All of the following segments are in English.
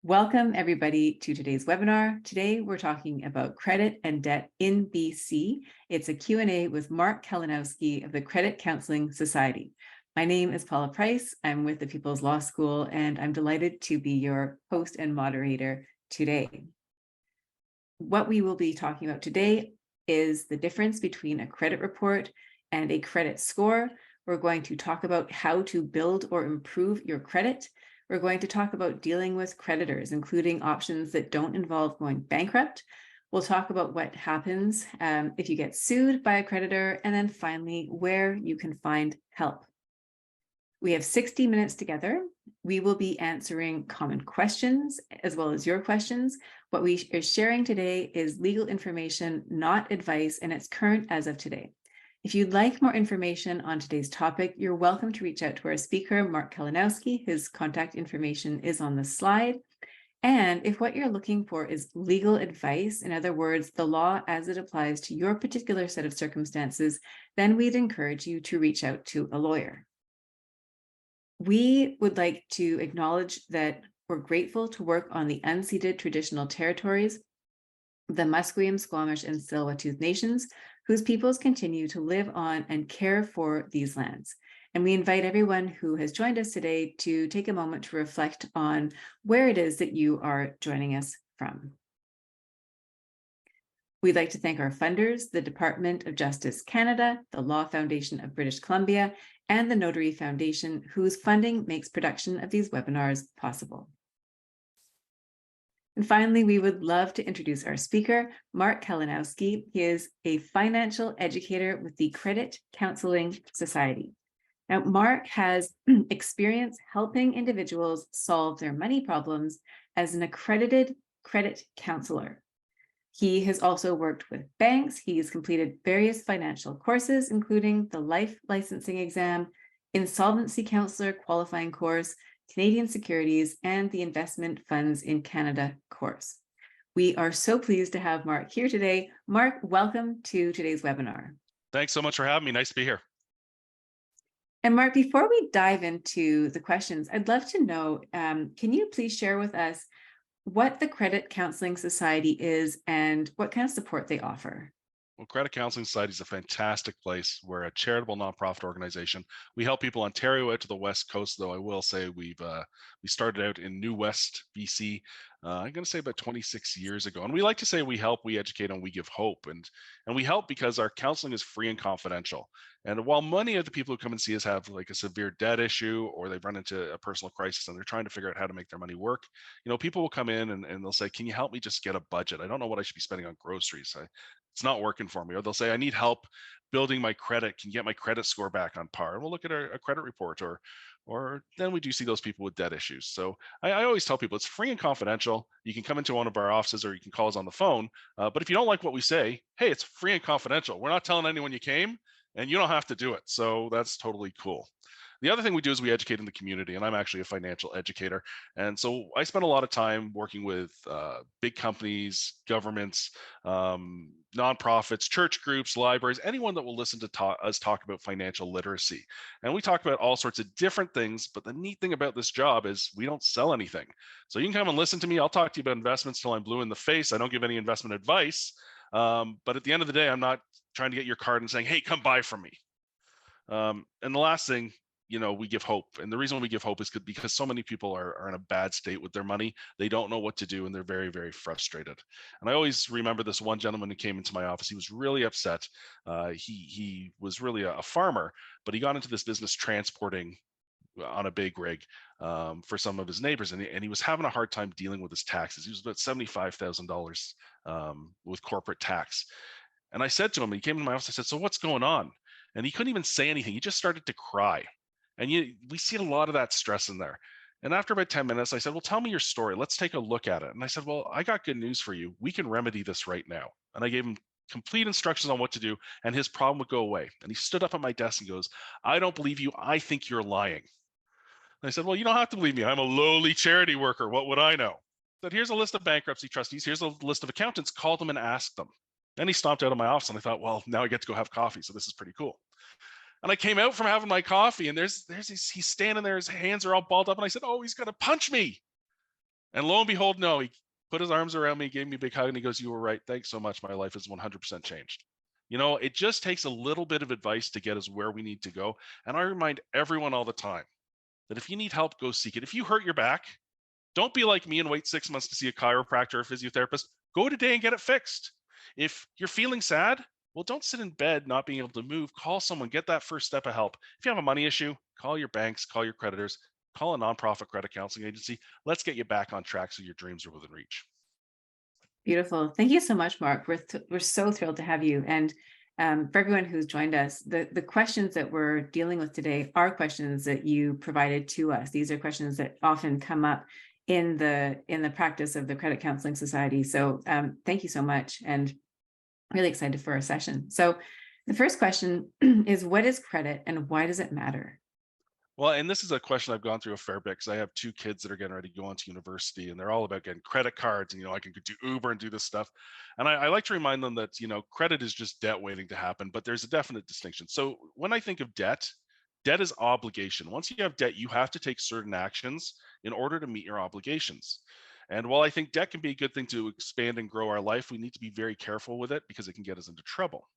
Welcome everybody to today's webinar. Today we're talking about credit and debt in BC. It's a Q&A with Mark Kalinowski of the Credit Counseling Society. My name is Paula Price. I'm with the People's Law School and I'm delighted to be your host and moderator today. What we will be talking about today is the difference between a credit report and a credit score. We're going to talk about how to build or improve your credit. We're going to talk about dealing with creditors, including options that don't involve going bankrupt. We'll talk about what happens if you get sued by a creditor, and then finally, where you can find help. We have 60 minutes together. We will be answering common questions as well as your questions. What we are sharing today is legal information, not advice, and it's current as of today. If you'd like more information on today's topic, you're welcome to reach out to our speaker, Mark Kalinowski. His contact information is on the slide. And if what you're looking for is legal advice, in other words, the law as it applies to your particular set of circumstances, then we'd encourage you to reach out to a lawyer. We would like to acknowledge that we're grateful to work on the unceded traditional territories, the Musqueam, Squamish, and Tsleil-Waututh nations, whose peoples continue to live on and care for these lands. And we invite everyone who has joined us today to take a moment to reflect on where it is that you are joining us from. We'd like to thank our funders, the Department of Justice Canada, the Law Foundation of British Columbia, and the Notary Foundation, whose funding makes production of these webinars possible. And finally, we would love to introduce our speaker, Mark Kalinowski. He is a financial educator with the Credit Counseling Society. Now, Mark has experience helping individuals solve their money problems as an accredited credit counselor. He has also worked with banks. He's completed various financial courses, including the Life Licensing Exam, Insolvency Counselor Qualifying Course, Canadian Securities, and the Investment Funds in Canada course. We are so pleased to have Mark here today. Mark, welcome to today's webinar. Thanks so much for having me. Nice to be here. And Mark, before we dive into the questions, I'd love to know, can you please share with us what the Credit Counseling Society is and what kind of support they offer? Well, Credit Counseling Society is a fantastic place. We're a charitable nonprofit organization. We help people Ontario out to the West Coast, though I will say we started out in New West, BC. I'm going to say about 26 years ago. And we like to say we help, we educate, and we give hope. And we help because our counseling is free and confidential. And while many of the people who come and see us have like a severe debt issue or they've run into a personal crisis and they're trying to figure out how to make their money work, people will come in and they'll say, can you help me just get a budget? I don't know what I should be spending on groceries. It's not working for me. Or they'll say, I need help building my credit. Can you get my credit score back on par? And we'll look at a credit report or then we do see those people with debt issues. So I always tell people it's free and confidential. You can come into one of our offices or you can call us on the phone. But if you don't like what we say, hey, it's free and confidential. We're not telling anyone you came and you don't have to do it. So that's totally cool. The other thing we do is we educate in the community, and I'm actually a financial educator. And so I spend a lot of time working with big companies, governments, nonprofits, church groups, libraries, anyone that will listen to us talk about financial literacy. And we talk about all sorts of different things, but the neat thing about this job is we don't sell anything. So you can come and listen to me. I'll talk to you about investments till I'm blue in the face. I don't give any investment advice. But at the end of the day, I'm not trying to get your card and saying, hey, come buy from me. And the last thing, we give hope. And the reason we give hope is because so many people are in a bad state with their money. They don't know what to do and they're very, very frustrated. And I always remember this one gentleman who came into my office. He was really upset. He was really a farmer, but he got into this business transporting on a big rig for some of his neighbors. And he was having a hard time dealing with his taxes. He was about $75,000 with corporate tax. And I said to him, he came to my office, I said, so what's going on? And he couldn't even say anything. He just started to cry. And we see a lot of that stress in there. And after about 10 minutes, I said, well, tell me your story. Let's take a look at it. And I said, well, I got good news for you. We can remedy this right now. And I gave him complete instructions on what to do, and his problem would go away. And he stood up at my desk and goes, I don't believe you. I think you're lying. And I said, well, you don't have to believe me. I'm a lowly charity worker. What would I know? I said, here's a list of bankruptcy trustees. Here's a list of accountants. Call them and ask them. Then he stomped out of my office, and I thought, well, now I get to go have coffee. So this is pretty cool. And I came out from having my coffee, and he's standing there, his hands are all balled up, and I said, oh, he's going to punch me. And lo and behold, no, he put his arms around me, gave me a big hug, and he goes, "You were right. Thanks so much. My life is 100% changed." It just takes a little bit of advice to get us where we need to go. And I remind everyone all the time that if you need help, go seek it. If you hurt your back, don't be like me and wait 6 months to see a chiropractor or physiotherapist. Go today and get it fixed. If you're feeling sad, well, don't sit in bed not being able to move. Call someone, get that first step of help. If you have a money issue, call your banks, call your creditors, call a nonprofit credit counseling agency. Let's get you back on track so your dreams are within reach. Beautiful. Thank you so much, Mark. We're so thrilled to have you. And for everyone who's joined us, the questions that we're dealing with today are questions that you provided to us. These are questions that often come up in the practice of the Credit Counseling Society. So thank you so much, and really excited for our session. So the first question is, what is credit and why does it matter? Well, and this is a question I've gone through a fair bit because I have two kids that are getting ready to go on to university, and they're all about getting credit cards. And I can do Uber and do this stuff. And I like to remind them that credit is just debt waiting to happen, but there's a definite distinction. So when I think of debt, debt is obligation. Once you have debt, you have to take certain actions in order to meet your obligations. And while I think debt can be a good thing to expand and grow our life, we need to be very careful with it because it can get us into trouble.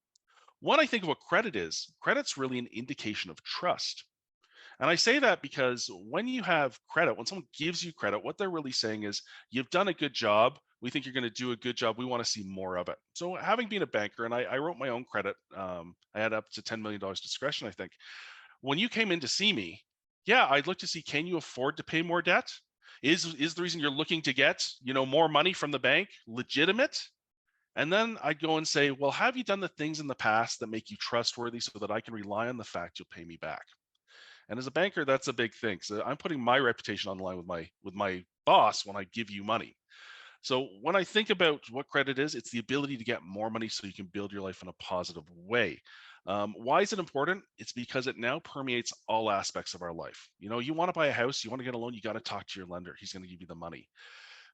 When I think of what credit is, credit's really an indication of trust. And I say that because when you have credit, when someone gives you credit, what they're really saying is, you've done a good job. We think you're going to do a good job. We want to see more of it. So, having been a banker, and I wrote my own credit, I had up to $10 million discretion, I think. When you came in to see me, yeah, I'd look to see, can you afford to pay more debt? Is the reason you're looking to get more money from the bank legitimate? And then I'd go and say, well, have you done the things in the past that make you trustworthy so that I can rely on the fact you'll pay me back? And as a banker, that's a big thing. So I'm putting my reputation on the line with my boss when I give you money. So when I think about what credit is, it's the ability to get more money so you can build your life in a positive way. Why is it important? It's because it now permeates all aspects of our life. You want to buy a house, you want to get a loan, you got to talk to your lender. He's going to give you the money.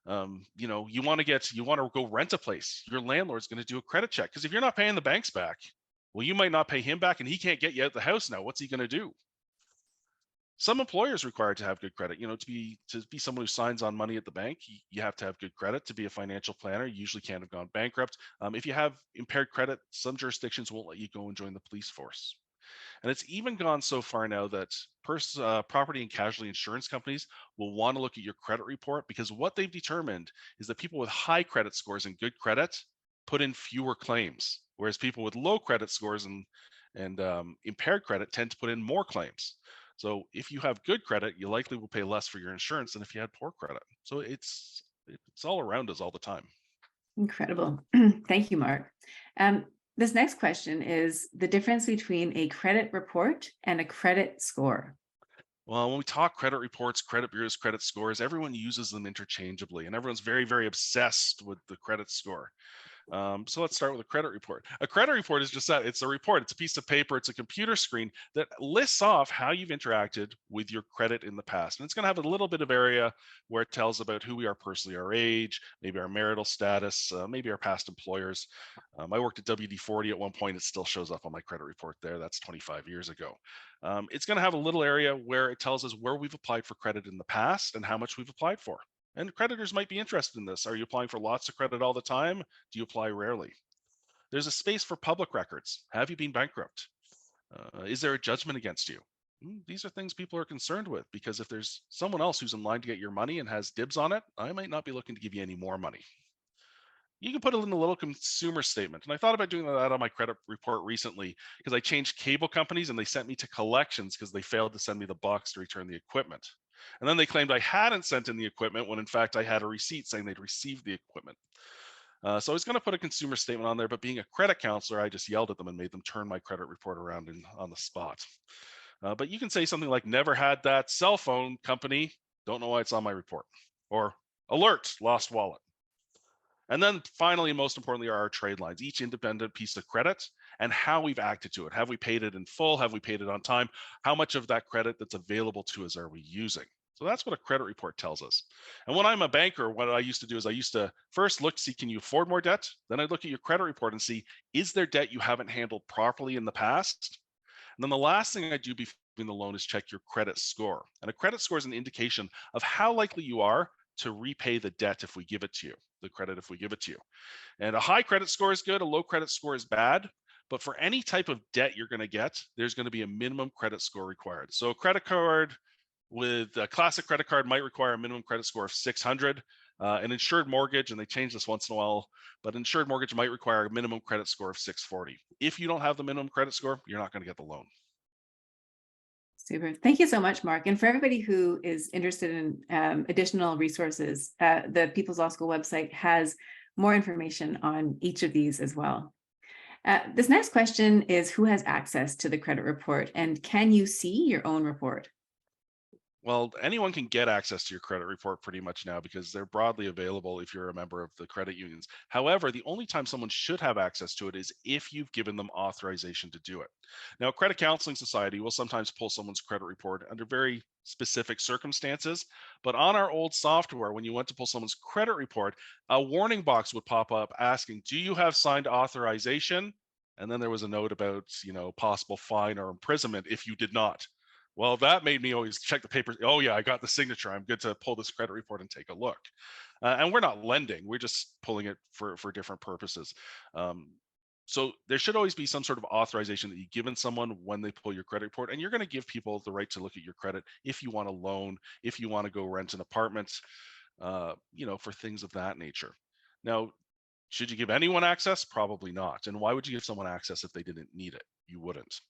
You want to go rent a place. Your landlord's going to do a credit check because if you're not paying the banks back, well, you might not pay him back, and he can't get you out the house now. What's he going to do? Some employers require to have good credit. To be someone who signs on money at the bank, you have to have good credit. To be a financial planner, you usually can't have gone bankrupt. If you have impaired credit, some jurisdictions won't let you go and join the police force. And it's even gone so far now that property and casualty insurance companies will want to look at your credit report, because what they've determined is that people with high credit scores and good credit put in fewer claims, whereas people with low credit scores and impaired credit tend to put in more claims. So if you have good credit, you likely will pay less for your insurance than if you had poor credit. So it's all around us all the time. Incredible. Thank you, Mark. This next question is the difference between a credit report and a credit score. Well, when we talk credit reports, credit bureaus, credit scores, everyone uses them interchangeably, and everyone's very, very obsessed with the credit score. So let's start with a credit report. A credit report is just that. It's a report. It's a piece of paper. It's a computer screen that lists off how you've interacted with your credit in the past. And it's going to have a little bit of area where it tells about who we are personally, our age, maybe our marital status, maybe our past employers. I worked at WD-40 at one point. It still shows up on my credit report there. That's 25 years ago. It's going to have a little area where it tells us where we've applied for credit in the past and how much we've applied for. And creditors might be interested in this. Are you applying for lots of credit all the time? Do you apply rarely? There's a space for public records. Have you been bankrupt? Is there a judgment against you? These are things people are concerned with, because if there's someone else who's in line to get your money and has dibs on it, I might not be looking to give you any more money. You can put it in a little consumer statement. And I thought about doing that on my credit report recently because I changed cable companies and they sent me to collections because they failed to send me the box to return the equipment. And then they claimed I hadn't sent in the equipment when in fact I had a receipt saying they'd received the equipment. So I was going to put a consumer statement on there, but being a credit counselor, I just yelled at them and made them turn my credit report around on the spot. But you can say something like, never had that cell phone company, don't know why it's on my report. Or alert, lost wallet. And then finally, and most importantly, are our trade lines, each independent piece of credit and how we've acted to it. Have we paid it in full? Have we paid it on time? How much of that credit that's available to us are we using? So that's what a credit report tells us. And when I'm a banker, what I used to do is I used to first look, see, can you afford more debt? Then I'd look at your credit report and see, is there debt you haven't handled properly in the past? And then the last thing I do before the loan is check your credit score. And a credit score is an indication of how likely you are to repay the debt if we give it to you, the credit if we give it to you. And a high credit score is good, a low credit score is bad. But for any type of debt you're going to get, there's going to be a minimum credit score required. So a credit card with a classic credit card might require a minimum credit score of 600. An insured mortgage, and they change this once in a while, but insured mortgage might require a minimum credit score of 640. If you don't have the minimum credit score, you're not going to get the loan. Super. Thank you so much, Mark. And for everybody who is interested in additional resources, the People's Law School website has more information on each of these as well. This next question is, who has access to the credit report, and can you see your own report? Well, anyone can get access to your credit report pretty much now because they're broadly available if you're a member of the credit unions. However, the only time someone should have access to it is if you've given them authorization to do it. Now, a credit counseling society will sometimes pull someone's credit report under very specific circumstances, but on our old software, when you went to pull someone's credit report, a warning box would pop up asking, do you have signed authorization? And then there was a note about, possible fine or imprisonment if you did not. Well, that made me always check the papers. Oh yeah, I got the signature. I'm good to pull this credit report and take a look. And we're not lending. We're just pulling it for different purposes. So there should always be some sort of authorization that you've given someone when they pull your credit report. And you're going to give people the right to look at your credit if you want a loan, if you want to go rent an apartment, for things of that nature. Now, should you give anyone access? Probably not. And why would you give someone access if they didn't need it? You wouldn't.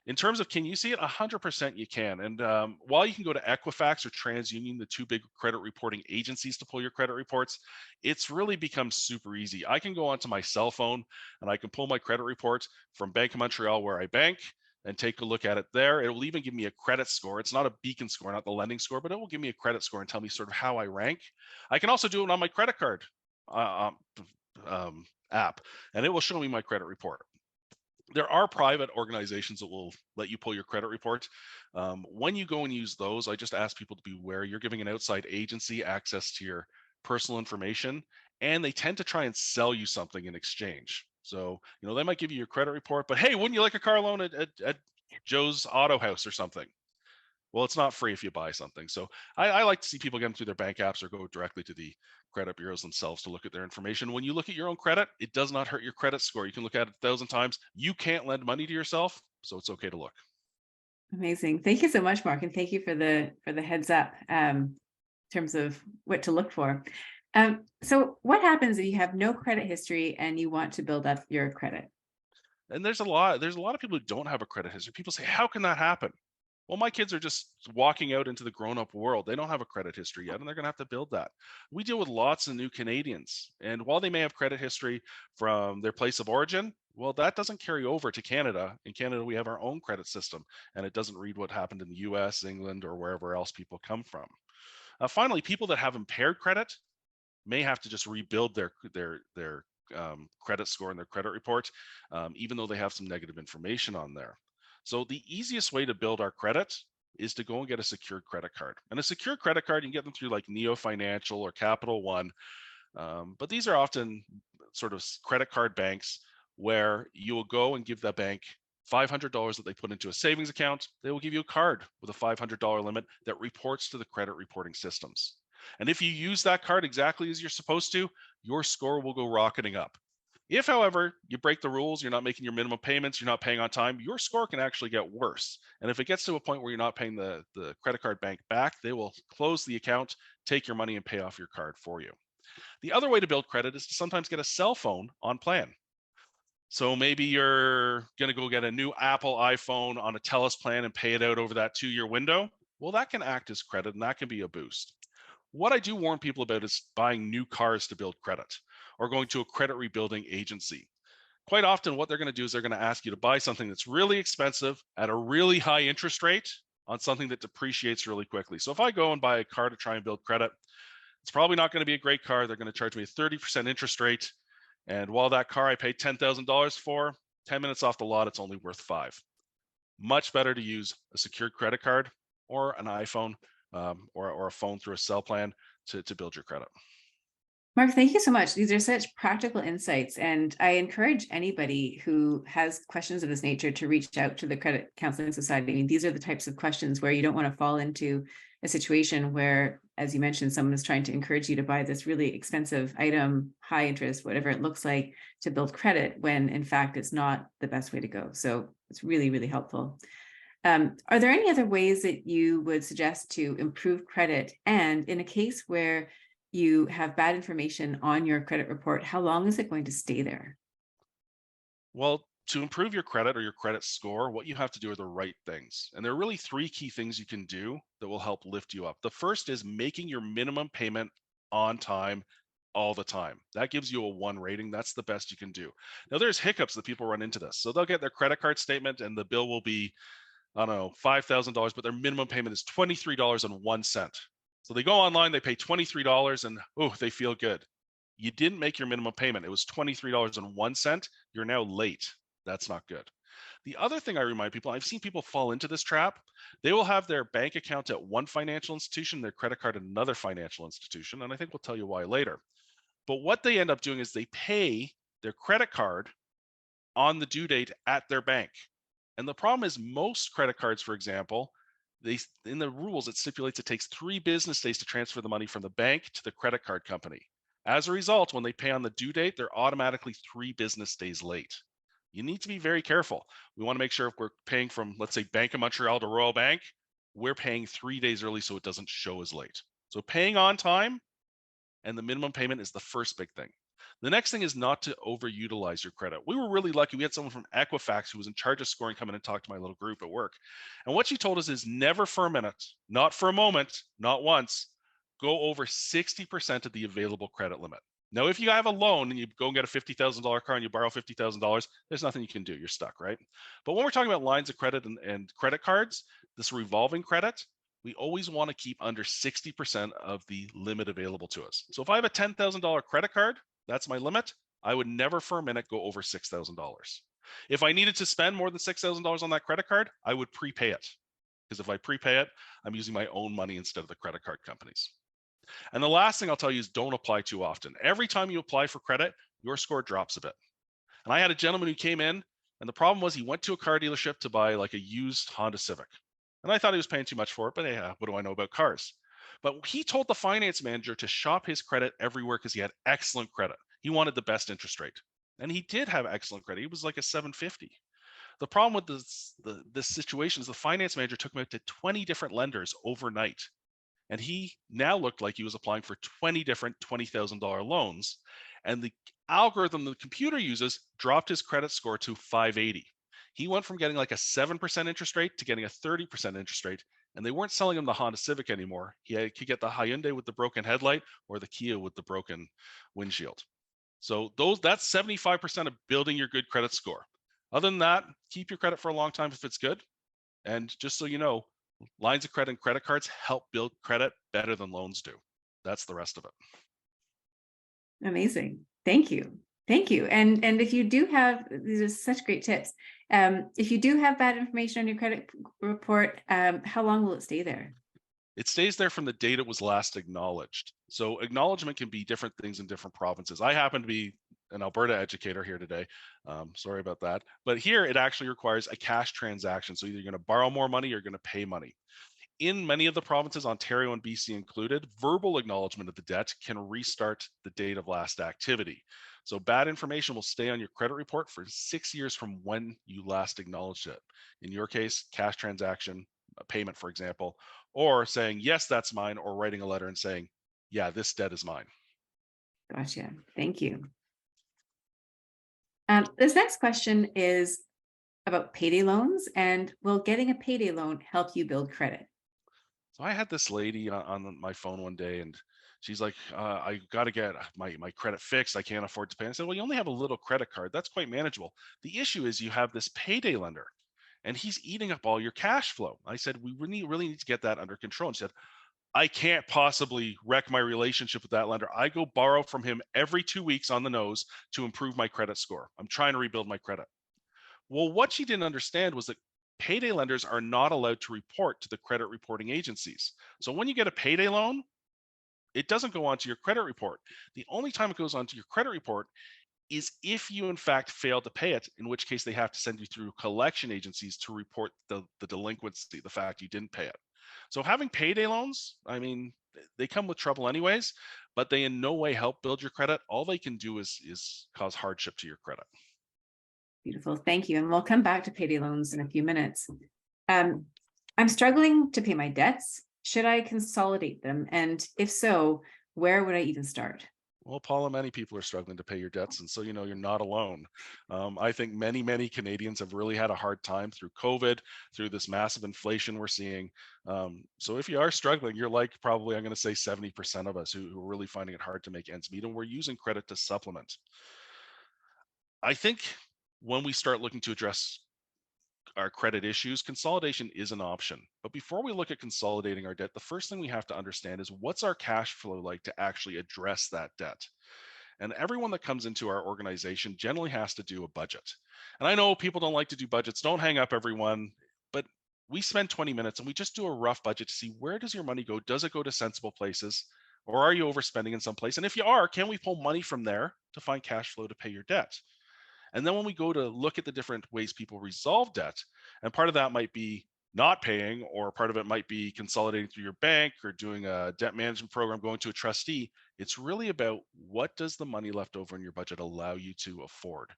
In terms of can you see it? 100% you can. And while you can go to Equifax or TransUnion, the two big credit reporting agencies to pull your credit reports, it's really become super easy. I can go onto my cell phone and I can pull my credit report from Bank of Montreal where I bank and take a look at it there. It will even give me a credit score. It's not a beacon score, not the lending score, but it will give me a credit score and tell me sort of how I rank. I can also do it on my credit card app, and it will show me my credit report. There are private organizations that will let you pull your credit report. When you go and use those, I just ask people to be aware you're giving an outside agency access to your personal information, and they tend to try and sell you something in exchange. So, they might give you your credit report, but hey, wouldn't you like a car loan at Joe's Auto House or something? Well, it's not free if you buy something. So I like to see people get them through their bank apps or go directly to the credit bureaus themselves to look at their information. When you look at your own credit, it does not hurt your credit score. You can look at it 1,000 times. You can't lend money to yourself, so it's okay to look. Amazing. Thank you so much, Mark, and thank you for the heads up in terms of what to look for. So what happens if you have no credit history and you want to build up your credit? And there's a lot of people who don't have a credit history. People say, how can that happen? Well, my kids are just walking out into the grown-up world. They don't have a credit history yet, and they're going to have to build that. We deal with lots of new Canadians, and while they may have credit history from their place of origin, well, that doesn't carry over to Canada. In Canada, we have our own credit system, and it doesn't read what happened in the US, England, or wherever else people come from. Finally, people that have impaired credit may have to just rebuild their credit score and their credit report, even though they have some negative information on there. So the easiest way to build our credit is to go and get a secured credit card. And a secured credit card, you can get them through like Neo Financial or Capital One. But these are often sort of credit card banks where you will go and give that bank $500 that they put into a savings account. They will give you a card with a $500 limit that reports to the credit reporting systems. And if you use that card exactly as you're supposed to, your score will go rocketing up. If, however, you break the rules, you're not making your minimum payments, you're not paying on time, your score can actually get worse. And if it gets to a point where you're not paying the credit card bank back, they will close the account, take your money, and pay off your card for you. The other way to build credit is to sometimes get a cell phone on plan. So maybe you're going to go get a new Apple iPhone on a TELUS plan and pay it out over that 2-year window. Well, that can act as credit, and that can be a boost. What I do warn people about is buying new cars to build credit or going to a credit rebuilding agency. Quite often, what they're going to do is they're going to ask you to buy something that's really expensive at a really high interest rate on something that depreciates really quickly. So if I go and buy a car to try and build credit, it's probably not going to be a great car. They're going to charge me a 30% interest rate. And while that car I paid $10,000 for, 10 minutes off the lot, it's only worth $5,000. Much better to use a secured credit card or an iPhone or a phone through a cell plan to build your credit. Mark, thank you so much. These are such practical insights, and I encourage anybody who has questions of this nature to reach out to the Credit Counseling Society. I mean, these are the types of questions where you don't want to fall into a situation where, as you mentioned, someone is trying to encourage you to buy this really expensive item, high interest, whatever it looks like, to build credit, when in fact it's not the best way to go. So it's really, really helpful. Are there any other ways that you would suggest to improve credit? And in a case where you have bad information on your credit report, how long is it going to stay there? Well, to improve your credit or your credit score, what you have to do are the right things. And there are really three key things you can do that will help lift you up. The first is making your minimum payment on time all the time. That gives you a 1 rating. That's the best you can do. Now, there's hiccups that people run into this. So they'll get their credit card statement and the bill will be, I don't know, $5,000, but their minimum payment is $23.01. So they go online, they pay $23 and oh, they feel good. You didn't make your minimum payment. It was $23.01. You're now late. That's not good. The other thing I remind people, I've seen people fall into this trap. They will have their bank account at one financial institution, their credit card at another financial institution, and I think we'll tell you why later. But what they end up doing is they pay their credit card on the due date at their bank. And the problem is most credit cards, for example, they in the rules it stipulates it takes 3 business days to transfer the money from the bank to the credit card company. As a result, when they pay on the due date, they're automatically 3 business days late. You need to be very careful. We want to make sure if we're paying from, let's say, Bank of Montreal to Royal Bank, we're paying 3 days early so it doesn't show as late. So paying on time and the minimum payment is the first big thing. The next thing is not to overutilize your credit. We were really lucky. We had someone from Equifax who was in charge of scoring come in and talk to my little group at work. And what she told us is never for a minute, not for a moment, not once, go over 60% of the available credit limit. Now, if you have a loan and you go and get a $50,000 car and you borrow $50,000, there's nothing you can do. You're stuck, right? But when we're talking about lines of credit and credit cards, this revolving credit, we always want to keep under 60% of the limit available to us. So if I have a $10,000 credit card, that's my limit. I would never for a minute go over $6,000. If I needed to spend more than $6,000 on that credit card, I would prepay it. Because if I prepay it, I'm using my own money instead of the credit card companies. And the last thing I'll tell you is don't apply too often. Every time you apply for credit, your score drops a bit. And I had a gentleman who came in, and the problem was he went to a car dealership to buy like a used Honda Civic. And I thought he was paying too much for it, but hey, what do I know about cars? But he told the finance manager to shop his credit everywhere because he had excellent credit. He wanted the best interest rate. And he did have excellent credit. He was like a 750. The problem with this situation is the finance manager took him out to 20 different lenders overnight. And he now looked like he was applying for 20 different $20,000 loans. And the algorithm the computer uses dropped his credit score to 580. He went from getting like a 7% interest rate to getting a 30% interest rate. And they weren't selling him the Honda Civic anymore. He could get the Hyundai with the broken headlight or the Kia with the broken windshield. So that's 75% of building your good credit score. Other than that, keep your credit for a long time if it's good. And just so you know, lines of credit and credit cards help build credit better than loans do. That's the rest of it. Amazing. Thank you. Thank you. And if you do have, these are such great tips. If you do have bad information on your credit report, how long will it stay there? It stays there from the date it was last acknowledged. So acknowledgement can be different things in different provinces. I happen to be an Alberta educator here today. Sorry about that. But here it actually requires a cash transaction. So either you're going to borrow more money or you're going to pay money. In many of the provinces, Ontario and BC included, verbal acknowledgement of the debt can restart the date of last activity. So bad information will stay on your credit report for 6 years from when you last acknowledged it. In your case, cash transaction, a payment, for example, or saying, yes, that's mine, or writing a letter and saying, yeah, this debt is mine. Gotcha. Thank you. This next question is about payday loans, and will getting a payday loan help you build credit? So I had this lady on my phone one day, and she's like, I got to get my credit fixed. I can't afford to pay. I said, well, you only have a little credit card. That's quite manageable. The issue is you have this payday lender, and he's eating up all your cash flow. I said, we really need to get that under control. And she said, I can't possibly wreck my relationship with that lender. I go borrow from him every 2 weeks on the nose to improve my credit score. I'm trying to rebuild my credit. Well, what she didn't understand was that payday lenders are not allowed to report to the credit reporting agencies. So when you get a payday loan, it doesn't go onto your credit report. The only time it goes onto your credit report is if you in fact fail to pay it, in which case they have to send you through collection agencies to report the delinquency, the fact you didn't pay it. So having payday loans, I mean, they come with trouble anyways, but they in no way help build your credit. All they can do is cause hardship to your credit. Beautiful. Thank you. And we'll come back to payday loans in a few minutes. Um, I'm struggling to pay my debts. Should I consolidate them? And if so, where would I even start? Well, Paula, many people are struggling to pay your debts, and so you're not alone. I think many Canadians have really had a hard time through COVID, through this massive inflation we're seeing. So if you are struggling, you're like probably, I'm going to say 70% of us who are really finding it hard to make ends meet, and we're using credit to supplement. I think when we start looking to address our credit issues, consolidation is an option. But before we look at consolidating our debt, the first thing we have to understand is what's our cash flow like to actually address that debt. And everyone that comes into our organization generally has to do a budget. And I know people don't like to do budgets. Don't hang up, everyone. But we spend 20 minutes and we just do a rough budget to see where does your money go? Does it go to sensible places? Or are you overspending in some place? And if you are, can we pull money from there to find cash flow to pay your debt? And then when we go to look at the different ways people resolve debt, and part of that might be not paying, or part of it might be consolidating through your bank or doing a debt management program, going to a trustee. It's really about what does the money left over in your budget allow you to afford.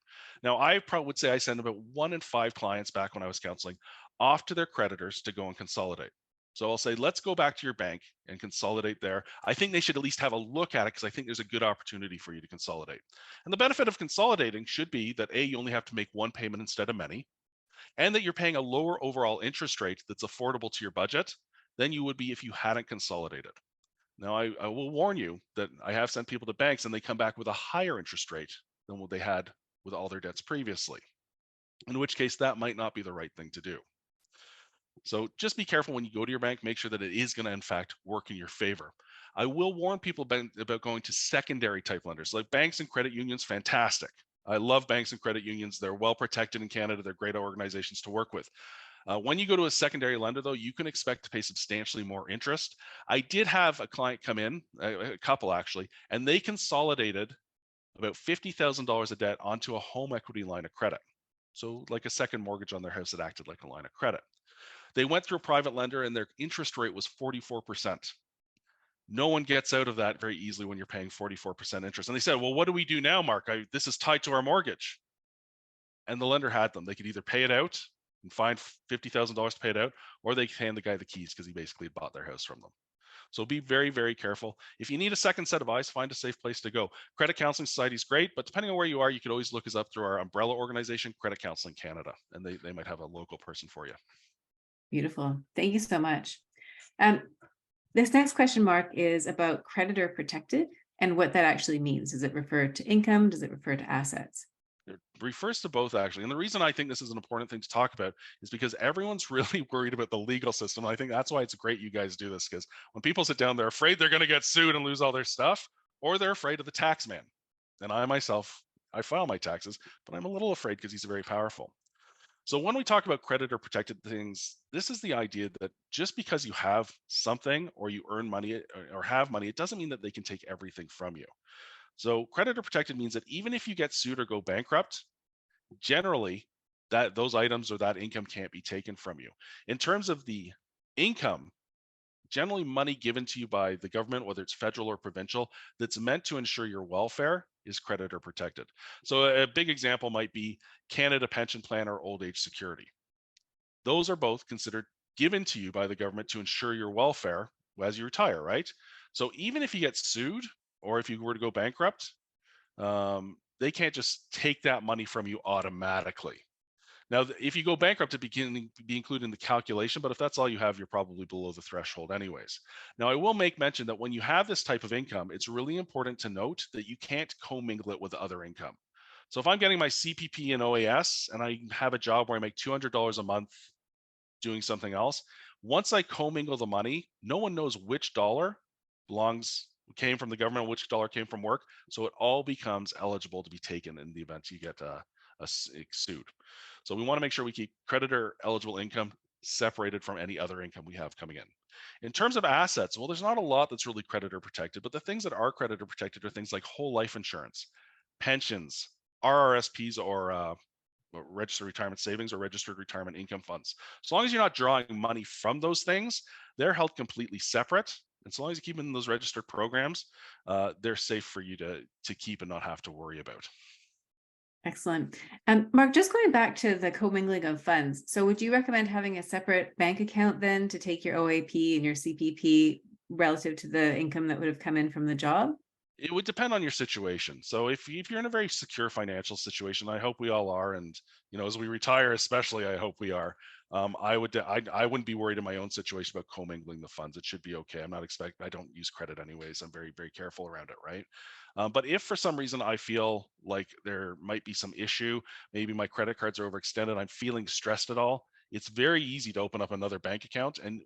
Now, I probably would say I send about 1 in 5 clients back when I was counseling off to their creditors to go and consolidate. So I'll say, let's go back to your bank and consolidate there. I think they should at least have a look at it because I think there's a good opportunity for you to consolidate. And the benefit of consolidating should be that A, you only have to make one payment instead of many, and that you're paying a lower overall interest rate that's affordable to your budget than you would be if you hadn't consolidated. Now, I will warn you that I have sent people to banks and they come back with a higher interest rate than what they had with all their debts previously, in which case that might not be the right thing to do. So just be careful when you go to your bank, make sure that it is going to, in fact, work in your favor. I will warn people about going to secondary type lenders like banks and credit unions. Fantastic. I love banks and credit unions. They're well protected in Canada. They're great organizations to work with. When you go to a secondary lender, though, you can expect to pay substantially more interest. I did have a client come in, a couple actually, and they consolidated about $50,000 of debt onto a home equity line of credit. So like a second mortgage on their house that acted like a line of credit. They went through a private lender and their interest rate was 44%. No one gets out of that very easily when you're paying 44% interest. And they said, well, what do we do now, Mark? This is tied to our mortgage. And the lender had them. They could either pay it out and find $50,000 to pay it out, or they hand the guy the keys because he basically bought their house from them. So be very careful. If you need a second set of eyes, find a safe place to go. Credit Counseling Society is great, but depending on where you are, you could always look us up through our umbrella organization, Credit Counseling Canada, and they might have a local person for you. Beautiful. Thank you so much. This next question, Mark, is about creditor protected and what that actually means. Does it refer to income? Does it refer to assets? It refers to both, actually. And the reason I think this is an important thing to talk about is because everyone's really worried about the legal system. I think that's why it's great you guys do this, because when people sit down, they're afraid they're going to get sued and lose all their stuff, or they're afraid of the tax man. And I myself, I file my taxes, but I'm a little afraid because he's very powerful. So when we talk about creditor protected things, this is the idea that just because you have something or you earn money or have money, it doesn't mean that they can take everything from you. So creditor protected means that even if you get sued or go bankrupt, generally that those items or that income can't be taken from you. In terms of the income, generally money given to you by the government, whether it's federal or provincial, that's meant to ensure your welfare is creditor protected. So a big example might be Canada Pension Plan or Old Age Security. Those are both considered given to you by the government to ensure your welfare as you retire, right? So even if you get sued or if you were to go bankrupt, they can't just take that money from you automatically. Now, if you go bankrupt, it can be included in the calculation, but if that's all you have, you're probably below the threshold anyways. Now, I will make mention that when you have this type of income, it's really important to note that you can't commingle it with other income. So if I'm getting my CPP and OAS and I have a job where I make $200 a month doing something else, once I commingle the money, no one knows which dollar came from the government, which dollar came from work. So it all becomes eligible to be taken in the event you get sued. So we want to make sure we keep creditor eligible income separated from any other income we have coming in. In terms of assets, well, there's not a lot that's really creditor protected, but the things that are creditor protected are things like whole life insurance, pensions, RRSPs or registered retirement savings or registered retirement income funds. So long as you're not drawing money from those things, they're held completely separate. And so long as you keep them in those registered programs, they're safe for you to keep and not have to worry about. Excellent. Mark, just going back to the commingling of funds. So would you recommend having a separate bank account then to take your OAP and your CPP relative to the income that would have come in from the job? It would depend on your situation. So if you're in a very secure financial situation, I hope we all are, and as we retire, especially, I hope we are. I wouldn't be worried in my own situation about commingling the funds. It should be okay. I don't use credit anyways. I'm very, very careful around it, right? But if for some reason I feel like there might be some issue, maybe my credit cards are overextended, I'm feeling stressed at all, it's very easy to open up another bank account. And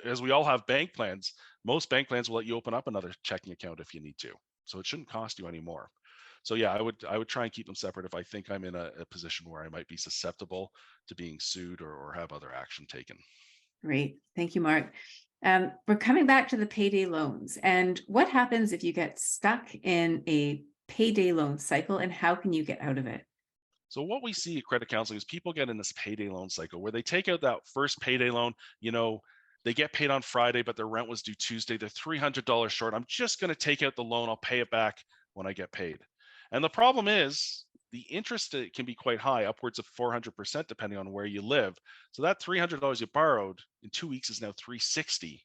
as we all have bank plans, most bank plans will let you open up another checking account if you need to. So it shouldn't cost you any more. So yeah, I would try and keep them separate if I think I'm in a position where I might be susceptible to being sued or have other action taken. Great. Thank you, Mark. We're coming back to the payday loans. And what happens if you get stuck in a payday loan cycle, and how can you get out of it? So what we see at credit counseling is people get in this payday loan cycle where they take out that first payday loan, they get paid on Friday, but their rent was due Tuesday. They're $300 short. I'm just going to take out the loan. I'll pay it back when I get paid. And the problem is the interest can be quite high, upwards of 400%, depending on where you live. So that $300 you borrowed in 2 weeks is now $360.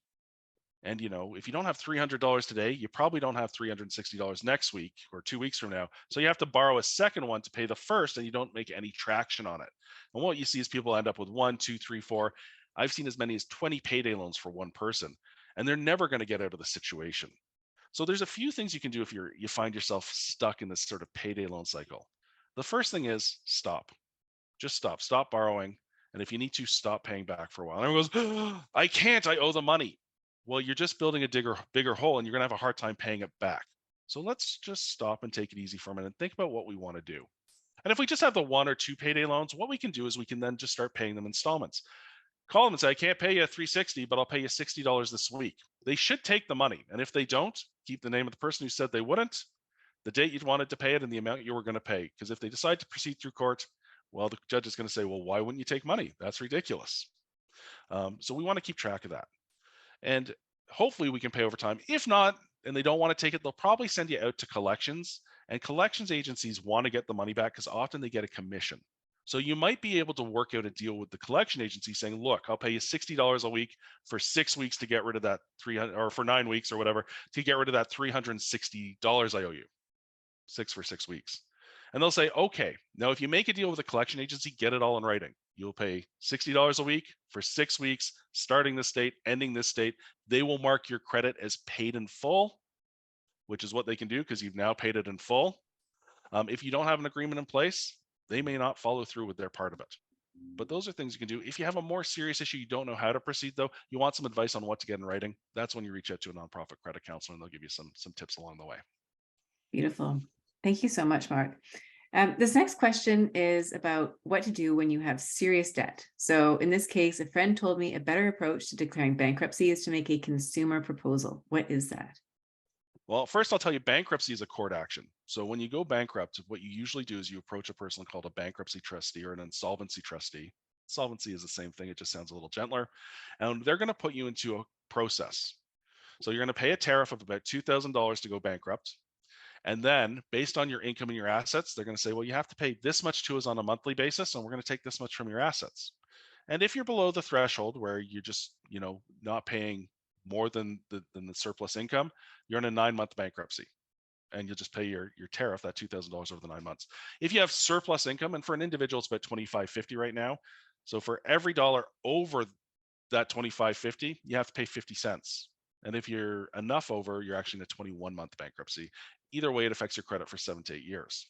And if you don't have $300 today, you probably don't have $360 next week or 2 weeks from now. So you have to borrow a second one to pay the first, and you don't make any traction on it. And what you see is people end up with 1, 2, 3, 4. I've seen as many as 20 payday loans for one person, and they're never going to get out of the situation. So there's a few things you can do if you find yourself stuck in this sort of payday loan cycle. The first thing is stop. Just stop borrowing. And if you need to, stop paying back for a while. And everyone goes, I can't, I owe the money. Well, you're just building a bigger hole, and you're going to have a hard time paying it back. So let's just stop and take it easy for a minute and think about what we want to do. And if we just have the 1 or 2 payday loans, what we can do is we can then just start paying them installments. Call them and say, I can't pay you $360, but I'll pay you $60 this week. They should take the money. And if they don't, keep the name of the person who said they wouldn't, the date you wanted to pay it, and the amount you were going to pay. Because if they decide to proceed through court, well, the judge is going to say, well, why wouldn't you take money? That's ridiculous. So we want to keep track of that. And hopefully we can pay over time. If not, and they don't want to take it, they'll probably send you out to collections. And collections agencies want to get the money back because often they get a commission. So you might be able to work out a deal with the collection agency saying, look, I'll pay you $60 a week for 6 weeks to get rid of that 300, or for 9 weeks or whatever, to get rid of that $360 I owe you. 6 for 6 weeks. And they'll say, okay, now if you make a deal with a collection agency, get it all in writing. You'll pay $60 a week for 6 weeks, starting this date, ending this date. They will mark your credit as paid in full, which is what they can do because you've now paid it in full. If you don't have an agreement in place, they may not follow through with their part of it. But those are things you can do. If you have a more serious issue, you don't know how to proceed, though, you want some advice on what to get in writing, that's when you reach out to a nonprofit credit counselor, and they'll give you some tips along the way. Beautiful. Thank you so much, Mark. This next question is about what to do when you have serious debt. So in this case, a friend told me a better approach to declaring bankruptcy is to make a consumer proposal. What is that? Well, first I'll tell you, bankruptcy is a court action. So when you go bankrupt, what you usually do is you approach a person called a bankruptcy trustee or an insolvency trustee. Solvency is the same thing, it just sounds a little gentler. And they're going to put you into a process. So you're going to pay a tariff of about $2,000 to go bankrupt. And then based on your income and your assets, they're going to say, well, you have to pay this much to us on a monthly basis, and we're going to take this much from your assets. And if you're below the threshold where you're just, not paying more than the surplus income, you're in a 9-month bankruptcy, and you'll just pay your tariff, that $2,000 over the 9 months. If you have surplus income, and for an individual, it's about $25.50 right now. So for every dollar over that $25.50, you have to pay 50 cents. And if you're enough over, you're actually in a 21-month bankruptcy. Either way, it affects your credit for 7 to 8 years.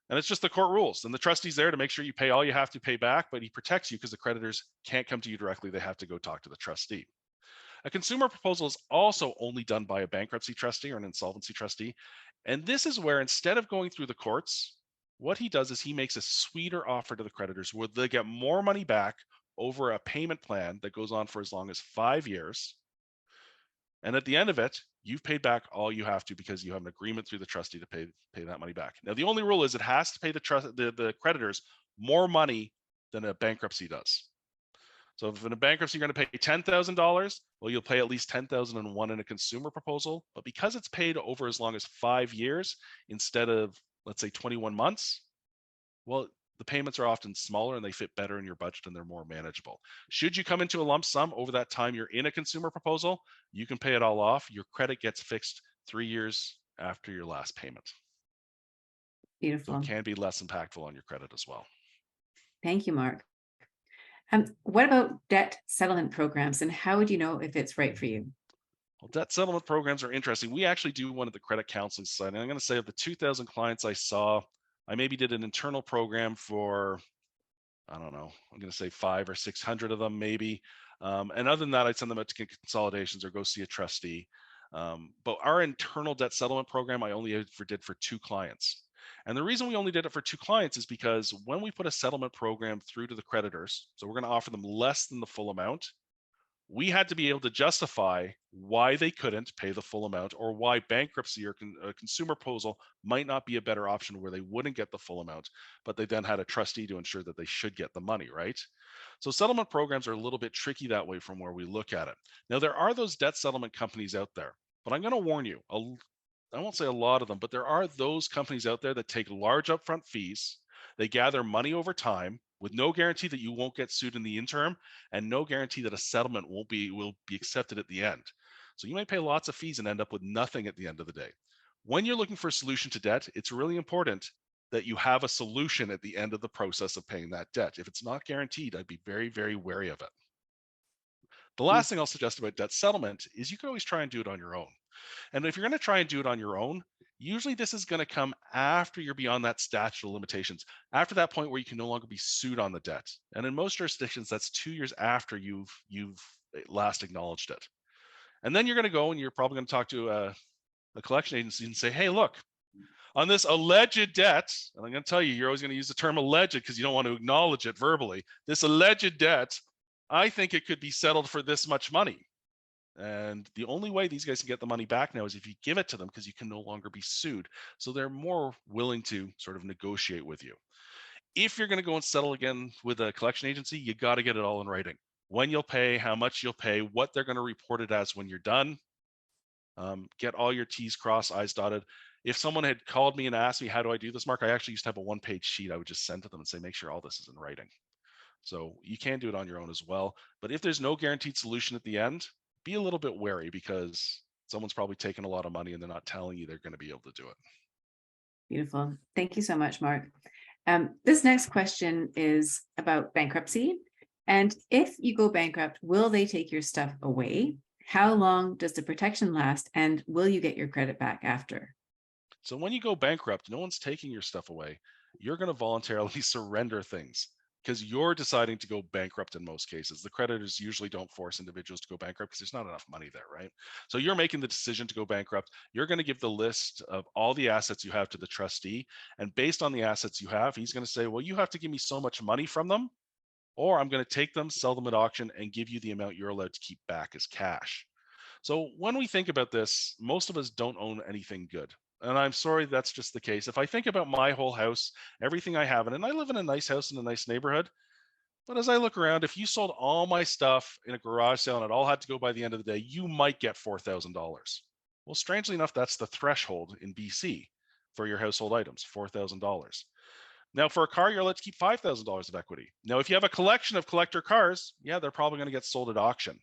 And it's just the court rules. And the trustee's there to make sure you pay all you have to pay back, but he protects you because the creditors can't come to you directly. They have to go talk to the trustee. A consumer proposal is also only done by a bankruptcy trustee or an insolvency trustee. And this is where, instead of going through the courts, what he does is he makes a sweeter offer to the creditors where they get more money back over a payment plan that goes on for as long as 5 years. And at the end of it, you've paid back all you have to because you have an agreement through the trustee to pay that money back. Now, the only rule is it has to pay the creditors more money than a bankruptcy does. So if in a bankruptcy you're going to pay $10,000, well, you'll pay at least $10,001 in a consumer proposal. But because it's paid over as long as 5 years instead of, let's say, 21 months, well, the payments are often smaller and they fit better in your budget and they're more manageable. Should you come into a lump sum over that time you're in a consumer proposal, you can pay it all off. Your credit gets fixed 3 years after your last payment. So it Beautiful. can be less impactful on your credit as well. Thank you, Mark. What about debt settlement programs, and how would you know if it's right for you? Well, debt settlement programs are interesting. We actually do one at the Credit Counseling Society. And I'm going to say of the 2,000 clients I saw, I maybe did an internal program for, I don't know, I'm going to say 500 or 600 of them maybe. And other than that, I'd send them out to consolidations or go see a trustee. But our internal debt settlement program, I only ever did for 2 clients. And the reason we only did it for 2 clients is because when we put a settlement program through to the creditors, so we're going to offer them less than the full amount, we had to be able to justify why they couldn't pay the full amount or why bankruptcy or a consumer proposal might not be a better option where they wouldn't get the full amount, but they then had a trustee to ensure that they should get the money, right? So settlement programs are a little bit tricky that way from where we look at it. Now, there are those debt settlement companies out there, but I'm going to warn you, I won't say a lot of them, but there are those companies out there that take large upfront fees. They gather money over time with no guarantee that you won't get sued in the interim and no guarantee that a settlement will be accepted at the end. So you might pay lots of fees and end up with nothing at the end of the day. When you're looking for a solution to debt, it's really important that you have a solution at the end of the process of paying that debt. If it's not guaranteed, I'd be very, very wary of it. The Mm. last thing I'll suggest about debt settlement is you can always try and do it on your own. And if you're going to try and do it on your own, usually this is going to come after you're beyond that statute of limitations, after that point where you can no longer be sued on the debt. And in most jurisdictions, that's 2 years after you've last acknowledged it. And then you're going to go and you're probably going to talk to a collection agency and say, hey, look, on this alleged debt, and I'm going to tell you, you're always going to use the term alleged because you don't want to acknowledge it verbally. This alleged debt, I think it could be settled for this much money. And the only way these guys can get the money back now is if you give it to them because you can no longer be sued. So they're more willing to sort of negotiate with you. If you're going to go and settle again with a collection agency, you got to get it all in writing. When you'll pay, how much you'll pay, what they're going to report it as when you're done. Get all your T's crossed, I's dotted. If someone had called me and asked me, how do I do this, Mark? I actually used to have a 1-page sheet I would just send to them and say, make sure all this is in writing. So you can do it on your own as well. But if there's no guaranteed solution at the end, be a little bit wary because someone's probably taken a lot of money and they're not telling you they're going to be able to do it. Beautiful. Thank you so much, Mark. This next question is about bankruptcy. And if you go bankrupt, will they take your stuff away? How long does the protection last? And will you get your credit back after? So when you go bankrupt, no one's taking your stuff away. You're going to voluntarily surrender things because you're deciding to go bankrupt in most cases. The creditors usually don't force individuals to go bankrupt because there's not enough money there, right? So you're making the decision to go bankrupt. You're going to give the list of all the assets you have to the trustee. And based on the assets you have, he's going to say, well, you have to give me so much money from them, or I'm going to take them, sell them at auction, and give you the amount you're allowed to keep back as cash. So when we think about this, most of us don't own anything good. And I'm sorry that's just the case. If I think about my whole house, everything I have, and I live in a nice house in a nice neighborhood, but as I look around, if you sold all my stuff in a garage sale and it all had to go by the end of the day, you might get $4,000. Well, strangely enough, that's the threshold in BC for your household items, $4,000. Now, for a car, you're allowed to keep $5,000 of equity. Now, if you have a collection of collector cars, yeah, they're probably going to get sold at auction.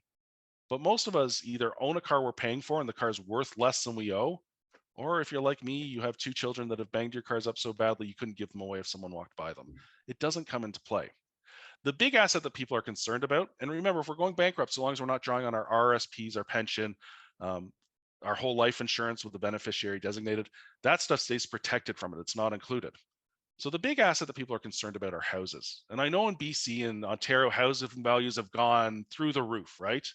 But most of us either own a car we're paying for and the car's worth less than we owe, or if you're like me, you have 2 children that have banged your cars up so badly you couldn't give them away if someone walked by them. It doesn't come into play. The big asset that people are concerned about, and remember, if we're going bankrupt, so long as we're not drawing on our RSPs, our pension, our whole life insurance with the beneficiary designated, that stuff stays protected from it. It's not included. So the big asset that people are concerned about are houses. And I know in BC and Ontario, housing values have gone through the roof, right?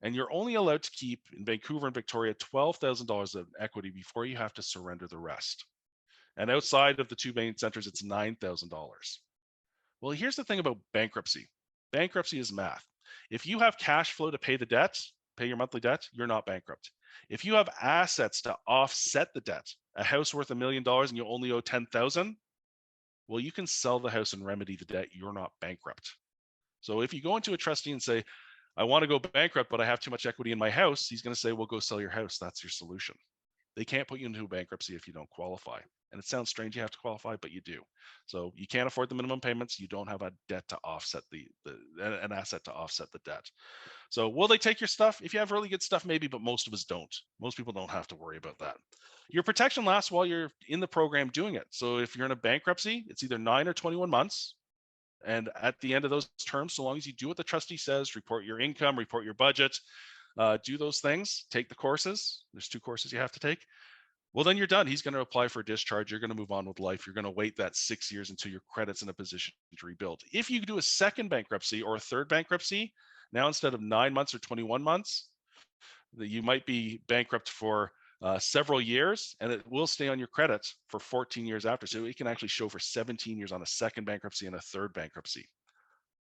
And you're only allowed to keep in Vancouver and Victoria $12,000 of equity before you have to surrender the rest. And outside of the 2 main centers, it's $9,000. Well, here's the thing about bankruptcy. Bankruptcy is math. If you have cash flow to pay the debt, pay your monthly debt, you're not bankrupt. If you have assets to offset the debt, a house worth $1 million and you only owe 10,000, well, you can sell the house and remedy the debt. You're not bankrupt. So if you go into a trustee and say, I want to go bankrupt, but I have too much equity in my house, he's going to say, well, go sell your house. That's your solution. They can't put you into bankruptcy if you don't qualify. And it sounds strange you have to qualify, but you do. So you can't afford the minimum payments. You don't have a debt to offset an asset to offset the debt. So will they take your stuff? If you have really good stuff, maybe, but most of us don't. Most people don't have to worry about that. Your protection lasts while you're in the program doing it. So if you're in a bankruptcy, it's either 9 or 21 months. And at the end of those terms, so long as you do what the trustee says, report your income, report your budget, do those things, take the courses. There's 2 courses you have to take. Well, then you're done. He's going to apply for a discharge. You're going to move on with life. You're going to wait that 6 years until your credit's in a position to rebuild. If you do a second bankruptcy or a third bankruptcy, now instead of 9 months or 21 months, you might be bankrupt for several years, and it will stay on your credit for 14 years after. So it can actually show for 17 years on a second bankruptcy and a third bankruptcy.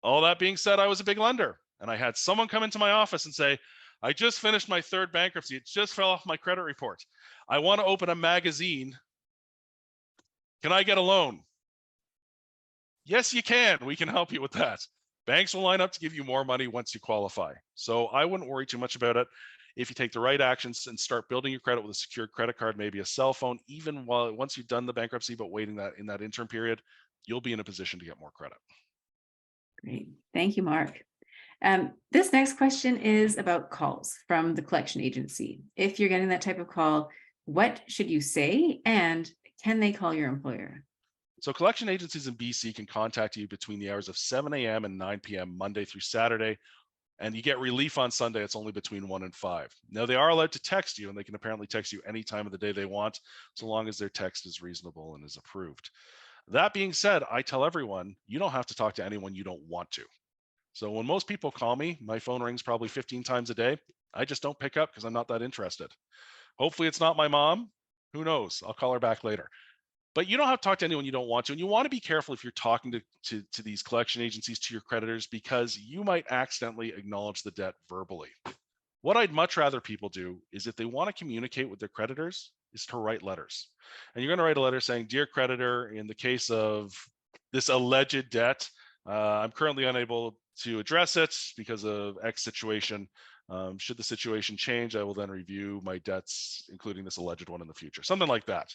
All that being said, I was a big lender, and I had someone come into my office and say, I just finished my third bankruptcy. It just fell off my credit report. I want to open a magazine. Can I get a loan? Yes, you can. We can help you with that. Banks will line up to give you more money once you qualify. So I wouldn't worry too much about it. If you take the right actions and start building your credit with a secured credit card, maybe a cell phone, even once you've done the bankruptcy, but waiting that in that interim period, you'll be in a position to get more credit. Great. Thank you, Mark. This next question is about calls from the collection agency. If you're getting that type of call, what should you say, and can they call your employer? So collection agencies in BC can contact you between the hours of 7 a.m. and 9 p.m. Monday through Saturday, and you get relief on Sunday. It's only between 1 and 5. Now, they are allowed to text you, and they can apparently text you any time of the day they want, so long as their text is reasonable and is approved. That being said, I tell everyone, you don't have to talk to anyone you don't want to. So when most people call me, my phone rings probably 15 times a day. I just don't pick up because I'm not that interested. Hopefully it's not my mom. Who knows? I'll call her back later. But you don't have to talk to anyone you don't want to. And you want to be careful if you're talking to these collection agencies, to your creditors, because you might accidentally acknowledge the debt verbally. What I'd much rather people do is, if they want to communicate with their creditors, is to write letters. And you're going to write a letter saying, dear creditor, in the case of this alleged debt, I'm currently unable to address it because of X situation. Should the situation change, I will then review my debts, including this alleged one, in the future. Something like that.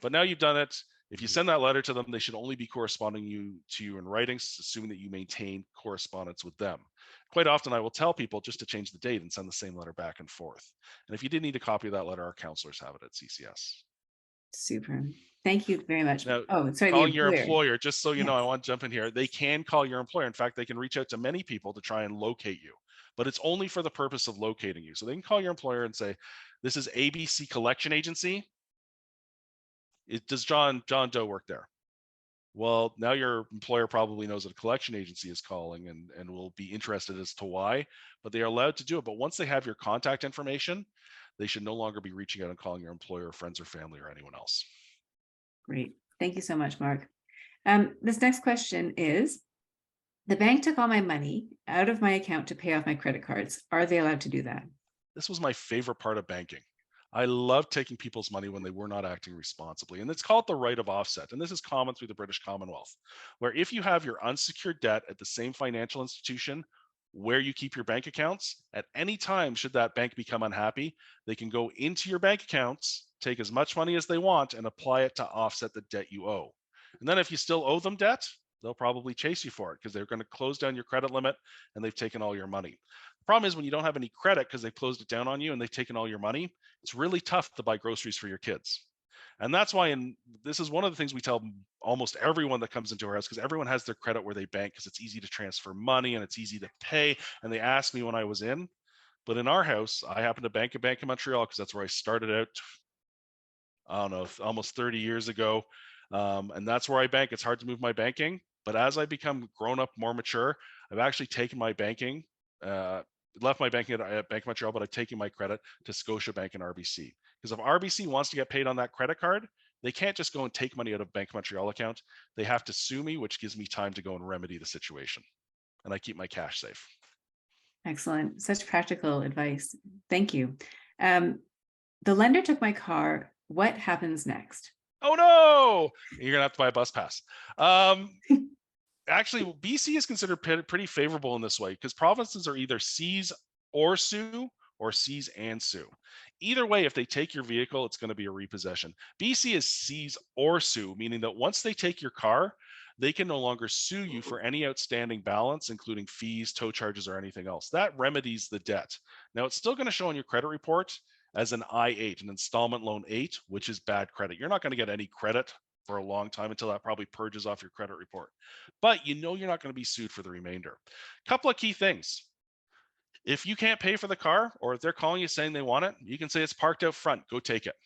But now you've done it. If you send that letter to them, they should only be corresponding to you in writing, assuming that you maintain correspondence with them. Quite often, I will tell people just to change the date and send the same letter back and forth. And if you did need a copy of that letter, our counselors have it at CCS. Super. Thank you very much. Now, Oh, sorry, calling the your employer. employer, just so you know, I Yes. want to jump in here. They can call your employer. In fact, they can reach out to many people to try and locate you, but it's only for the purpose of locating you. So they can call your employer and say, this is ABC Collection Agency. Does John Doe work there? Well, now your employer probably knows that a collection agency is calling and will be interested as to why, but they are allowed to do it. But once they have your contact information, they should no longer be reaching out and calling your employer, friends, or family, or anyone else. Great. Thank you so much, Mark. This next question is, the bank took all my money out of my account to pay off my credit cards. Are they allowed to do that? This was my favorite part of banking. I love taking people's money when they were not acting responsibly. And it's called the right of offset. And this is common through the British Commonwealth, where if you have your unsecured debt at the same financial institution where you keep your bank accounts, at any time, should that bank become unhappy, they can go into your bank accounts, take as much money as they want, and apply it to offset the debt you owe. And then if you still owe them debt, they'll probably chase you for it because they're going to close down your credit limit and they've taken all your money. The problem is, when you don't have any credit because they've closed it down on you and they've taken all your money, it's really tough to buy groceries for your kids. And that's why, this is one of the things we tell almost everyone that comes into our house, because everyone has their credit where they bank because it's easy to transfer money and it's easy to pay. And they asked me when I was in, but in our house, I happen to bank at Bank of Montreal because that's where I started out, I don't know, almost 30 years ago. And that's where I bank. It's hard to move my banking. But as I become grown up, more mature, I've actually taken my banking, left my banking at Bank of Montreal, but I've taken my credit to Scotiabank and RBC. Because if RBC wants to get paid on that credit card, they can't just go and take money out of Bank of Montreal account. They have to sue me, which gives me time to go and remedy the situation. And I keep my cash safe. Excellent. Such practical advice. Thank you. The lender took my car. What happens next? Oh no! You're gonna have to buy a bus pass. Actually, BC is considered pretty favorable in this way because provinces are either seize or sue or seize and sue. Either way, if they take your vehicle, it's going to be a repossession. BC is seize or sue, meaning that once they take your car, they can no longer sue you for any outstanding balance, including fees, tow charges, or anything else. That remedies the debt. Now, it's still going to show on your credit report as an I-8, an installment loan 8, which is bad credit. You're not going to get any credit for a long time until that probably purges off your credit report. But you know you're not going to be sued for the remainder. Couple of key things. If you can't pay for the car, or if they're calling you saying they want it, you can say it's parked out front. Go take it.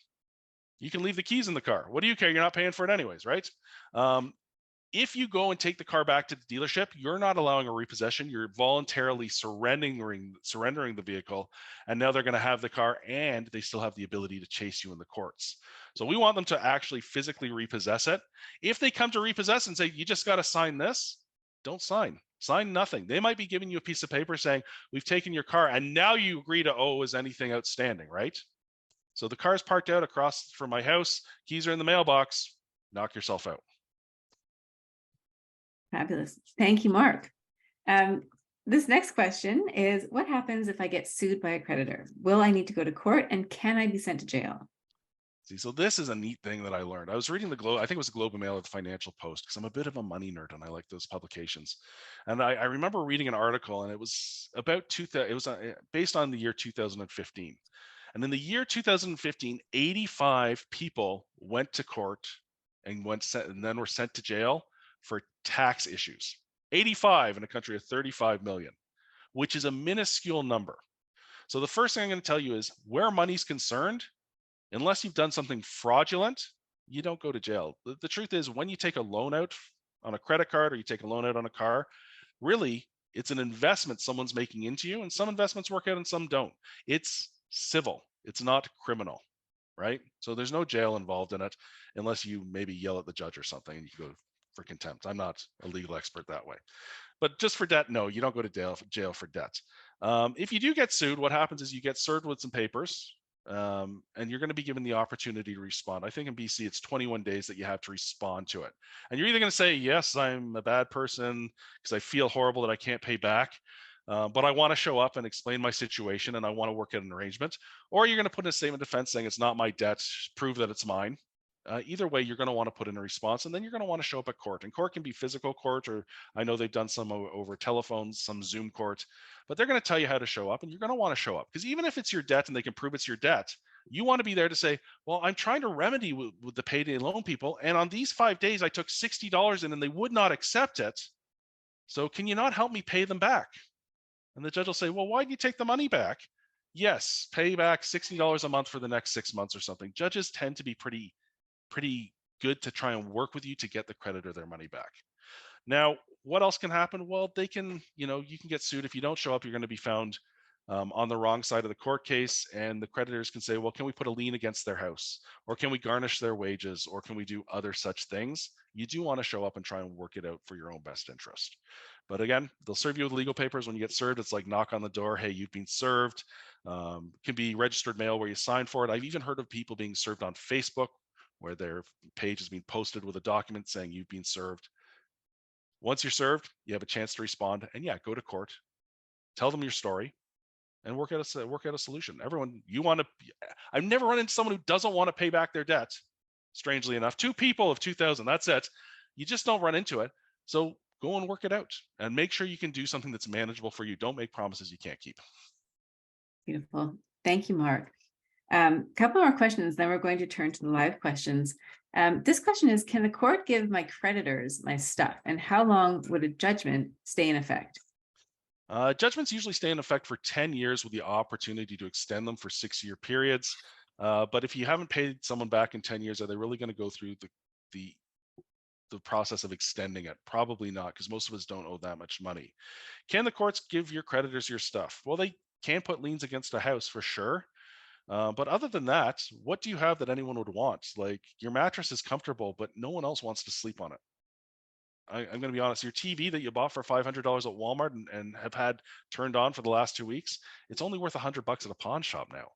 You can leave the keys in the car. What do you care? You're not paying for it anyways, right? If you go and take the car back to the dealership, you're not allowing a repossession. You're voluntarily surrendering the vehicle, and now they're going to have the car, and they still have the ability to chase you in the courts. So we want them to actually physically repossess it. If they come to repossess and say, you just got to sign this, don't sign. Sign nothing. They might be giving you a piece of paper saying, we've taken your car, and now you agree to owe is anything outstanding, right? So the car's parked out across from my house. Keys are in the mailbox. Knock yourself out. Fabulous. Thank you, Mark. This next question is, what happens if I get sued by a creditor? Will I need to go to court, and can I be sent to jail? See, so this is a neat thing that I learned. I was reading the Globe, I think it was the Globe and Mail or the Financial Post, because I'm a bit of a money nerd and I like those publications. And I remember reading an article, and it was about based on the year 2015. And in the year 2015, 85 people went to court and then were sent to jail for tax issues. 85 in a country of 35 million, which is a minuscule number. So the first thing I'm going to tell you is, where money's concerned, unless you've done something fraudulent, you don't go to jail. The truth is, when you take a loan out on a credit card or you take a loan out on a car, really, it's an investment someone's making into you, and some investments work out and some don't. It's civil. It's not criminal, right? So there's no jail involved in it unless you maybe yell at the judge or something and you go for contempt. I'm not a legal expert that way. But just for debt, no, you don't go to jail for debt. If you do get sued, what happens is you get served with some papers, and you're going to be given the opportunity to respond. I think in BC, it's 21 days that you have to respond to it. And you're either going to say, yes, I'm a bad person because I feel horrible that I can't pay back, but I want to show up and explain my situation and I want to work out an arrangement. Or you're going to put in a statement of defense saying it's not my debt, prove that it's mine. Either way, you're going to want to put in a response, and then you're going to want to show up at court. And court can be physical court, or I know they've done some over telephones, some Zoom court, but they're going to tell you how to show up, and you're going to want to show up, because even if it's your debt and they can prove it's your debt, you want to be there to say, well, I'm trying to remedy with the payday loan people, and on these 5 days, I took $60 in and they would not accept it. So can you not help me pay them back? And the judge will say, well, why did you take the money back? Yes, pay back $60 a month for the next 6 months or something. Judges tend to be pretty good to try and work with you to get the creditor their money back. Now, what else can happen? Well, they can, you can get sued. If you don't show up, you're going to be found on the wrong side of the court case, and the creditors can say, well, can we put a lien against their house, or can we garnish their wages, or can we do other such things? You do want to show up and try and work it out for your own best interest. But again, they'll serve you with legal papers. When you get served, it's like knock on the door, hey, you've been served. Can be registered mail where you sign for it. I've even heard of people being served on Facebook, where their page has been posted with a document saying you've been served. Once you're served, you have a chance to respond, and yeah, go to court, tell them your story, and work out a solution. I've never run into someone who doesn't want to pay back their debt. Strangely enough, 2 people of 2,000, that's it. You just don't run into it. So go and work it out, and make sure you can do something that's manageable for you. Don't make promises you can't keep. Beautiful. Thank you, Mark. Couple more questions, then we're going to turn to the live questions. This question is, can the court give my creditors my stuff, and how long would a judgment stay in effect? Judgments usually stay in effect for 10 years with the opportunity to extend them for 6-year periods. But if you haven't paid someone back in 10 years, are they really going to go through the process of extending it? Probably not, because most of us don't owe that much money. Can the courts give your creditors your stuff? Well, they can put liens against a house for sure. But other than that, what do you have that anyone would want? Like, your mattress is comfortable, but no one else wants to sleep on it. I'm going to be honest, your TV that you bought for $500 at Walmart and have had turned on for the last 2 weeks, it's only worth $100 at a pawn shop now.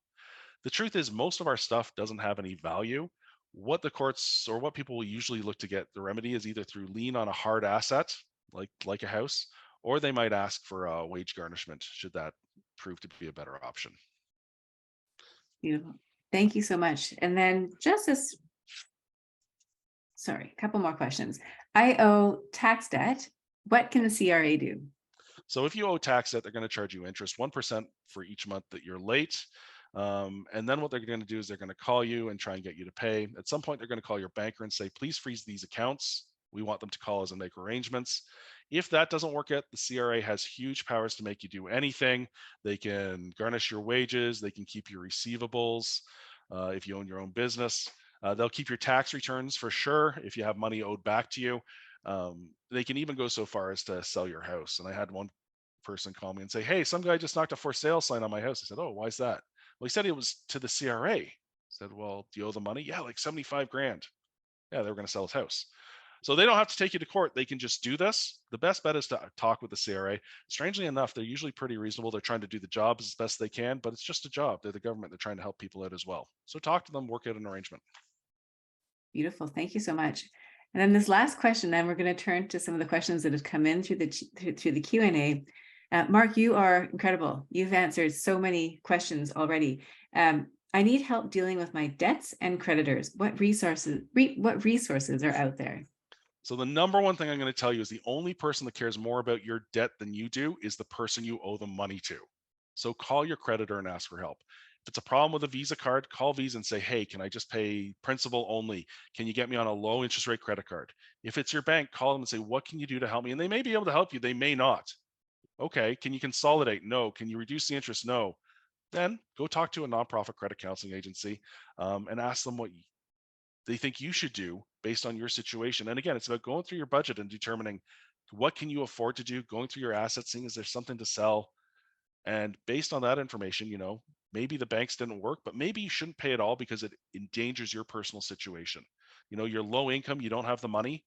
The truth is, most of our stuff doesn't have any value. What the courts or what people will usually look to get the remedy is either through lien on a hard asset, like a house, or they might ask for a wage garnishment should that prove to be a better option. Beautiful. Thank you so much. And then sorry, a couple more questions. I owe tax debt. What can the CRA do? So if you owe tax debt, they're going to charge you interest 1% for each month that you're late. And then what they're going to do is they're going to call you and try and get you to pay. At some point, they're going to call your banker and say, please freeze these accounts. We want them to call us and make arrangements. If that doesn't work out, the CRA has huge powers to make you do anything. They can garnish your wages. They can keep your receivables if you own your own business. They'll keep your tax returns for sure if you have money owed back to you. They can even go so far as to sell your house. And I had one person call me and say, hey, some guy just knocked a for sale sign on my house. I said, oh, why is that? Well, he said it was to the CRA. I said, well, do you owe the money? Yeah, like 75 grand. Yeah, they were going to sell his house. So they don't have to take you to court. They can just do this. The best bet is to talk with the CRA. Strangely enough, they're usually pretty reasonable. They're trying to do the job as best they can, but it's just a job. They're the government. They're trying to help people out as well. So talk to them, work out an arrangement. Beautiful. Thank you so much. And then this last question, then we're going to turn to some of the questions that have come in through the Q&A. Mark, you are incredible. You've answered so many questions already. I need help dealing with my debts and creditors. What resources are out there? So the number one thing I'm going to tell you is the only person that cares more about your debt than you do is the person you owe the money to. So call your creditor and ask for help. If it's a problem with a Visa card, call Visa and say, hey, can I just pay principal only? Can you get me on a low interest rate credit card? If it's your bank, call them and say, what can you do to help me? And they may be able to help you. They may not. Okay. Can you consolidate? No. Can you reduce the interest? No. Then go talk to a nonprofit credit counseling agency and ask them what they think you should do based on your situation. And again, it's about going through your budget and determining what can you afford to do, going through your assets, seeing is there something to sell. And based on that information, maybe the banks didn't work, but maybe you shouldn't pay at all because it endangers your personal situation. You're low income, you don't have the money.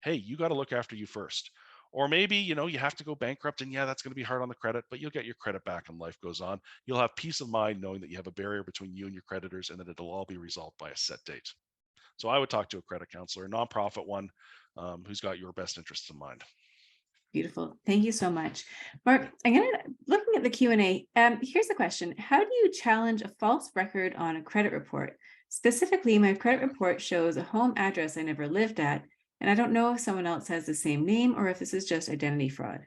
Hey, you got to look after you first. Or maybe, you have to go bankrupt and yeah, that's going to be hard on the credit, but you'll get your credit back and life goes on. You'll have peace of mind knowing that you have a barrier between you and your creditors and that it'll all be resolved by a set date. So I would talk to a credit counselor, a nonprofit one, who's got your best interests in mind. Beautiful. Thank you so much. Mark, looking at the Q&A, here's the question. How do you challenge a false record on a credit report? Specifically, my credit report shows a home address I never lived at, and I don't know if someone else has the same name or if this is just identity fraud.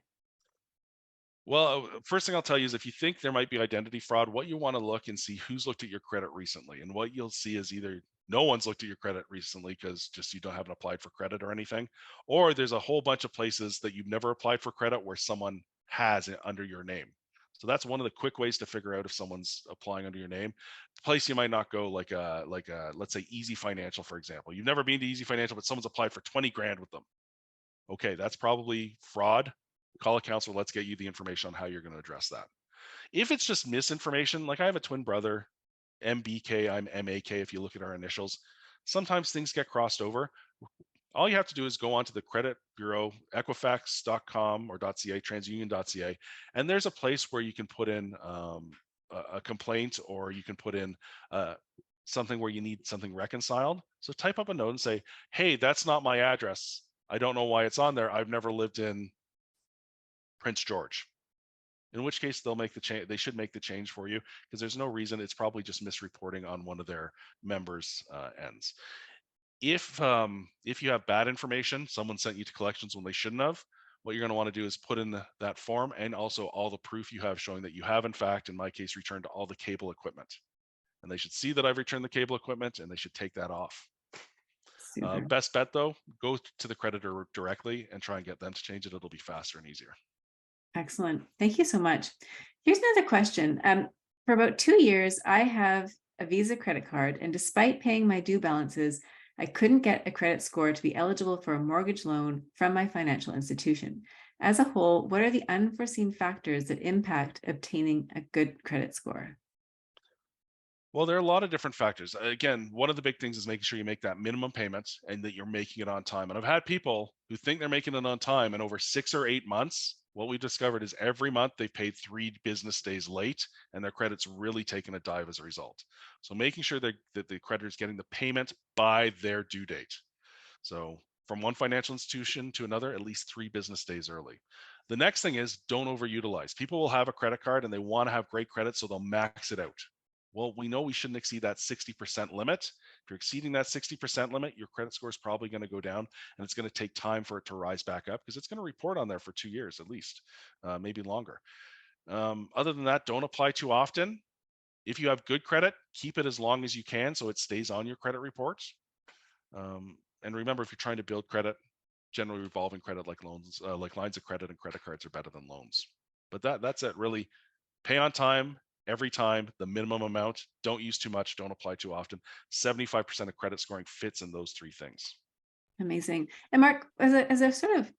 Well, first thing I'll tell you is if you think there might be identity fraud, what you want to look and see who's looked at your credit recently. And what you'll see is either no one's looked at your credit recently because just you haven't applied for credit or anything, or there's a whole bunch of places that you've never applied for credit where someone has it under your name. So that's one of the quick ways to figure out if someone's applying under your name. The place you might not go, like let's say Easy Financial, for example. You've never been to Easy Financial, but someone's applied for 20 grand with them. Okay, that's probably fraud. Call a counselor. Let's get you the information on how you're going to address that. If it's just misinformation, like I have a twin brother, MBK, I'm MAK. If you look at our initials, sometimes things get crossed over. All you have to do is go onto the credit bureau, equifax.com or .ca, transunion.ca, and there's a place where you can put in a complaint, or you can put in something where you need something reconciled. So type up a note and say, hey, that's not my address. I don't know why it's on there. I've never lived in Prince George. In which case they'll make the change. They should make the change for you because there's no reason. It's probably just misreporting on one of their members' ends. If you have bad information, someone sent you to collections when they shouldn't have, what you're going to want to do is put in that form and also all the proof you have showing that you have, in fact, in my case, returned all the cable equipment. And they should see that I've returned the cable equipment and they should take that off. Best bet though, go to the creditor directly and try and get them to change it. It'll be faster and easier. Excellent. Thank you so much. Here's another question. For about 2 years, I have a Visa credit card, and despite paying my due balances, I couldn't get a credit score to be eligible for a mortgage loan from my financial institution. As a whole, what are the unforeseen factors that impact obtaining a good credit score? Well, there are a lot of different factors. Again, one of the big things is making sure you make that minimum payment and that you're making it on time. And I've had people who think they're making it on time, and over 6 or 8 months, what we've discovered is every month they've paid 3 business days late, and their credit's really taken a dive as a result. So making sure that the creditor is getting the payment by their due date. So from one financial institution to another, at least 3 business days early. The next thing is don't overutilize. People will have a credit card and they want to have great credit, so they'll max it out. Well, we know we shouldn't exceed that 60% limit. If you're exceeding that 60% limit, your credit score is probably going to go down, and it's going to take time for it to rise back up because it's going to report on there for 2 years at least, maybe longer. Other than that, don't apply too often. If you have good credit, keep it as long as you can so it stays on your credit reports. And remember, if you're trying to build credit, generally revolving credit like loans, like lines of credit and credit cards are better than loans. But that's it really. Pay on time every time, the minimum amount. Don't use too much. Don't apply too often. 75% of credit scoring fits in those three things. Amazing. And Mark, as a sort of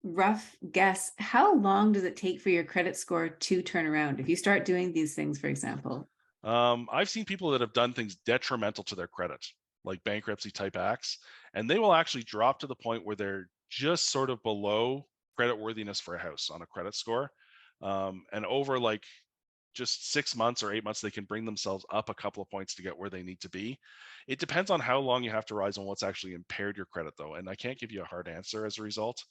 rough guess, how long does it take for your credit score to turn around if you start doing these things, for example? I've seen people that have done things detrimental to their credit, like bankruptcy type acts, and they will actually drop to the point where they're just sort of below credit worthiness for a house on a credit score. And over like just 6 months or 8 months, they can bring themselves up a couple of points to get where they need to be. It depends on how long you have to rise and what's actually impaired your credit, though. And I can't give you a hard answer as a result.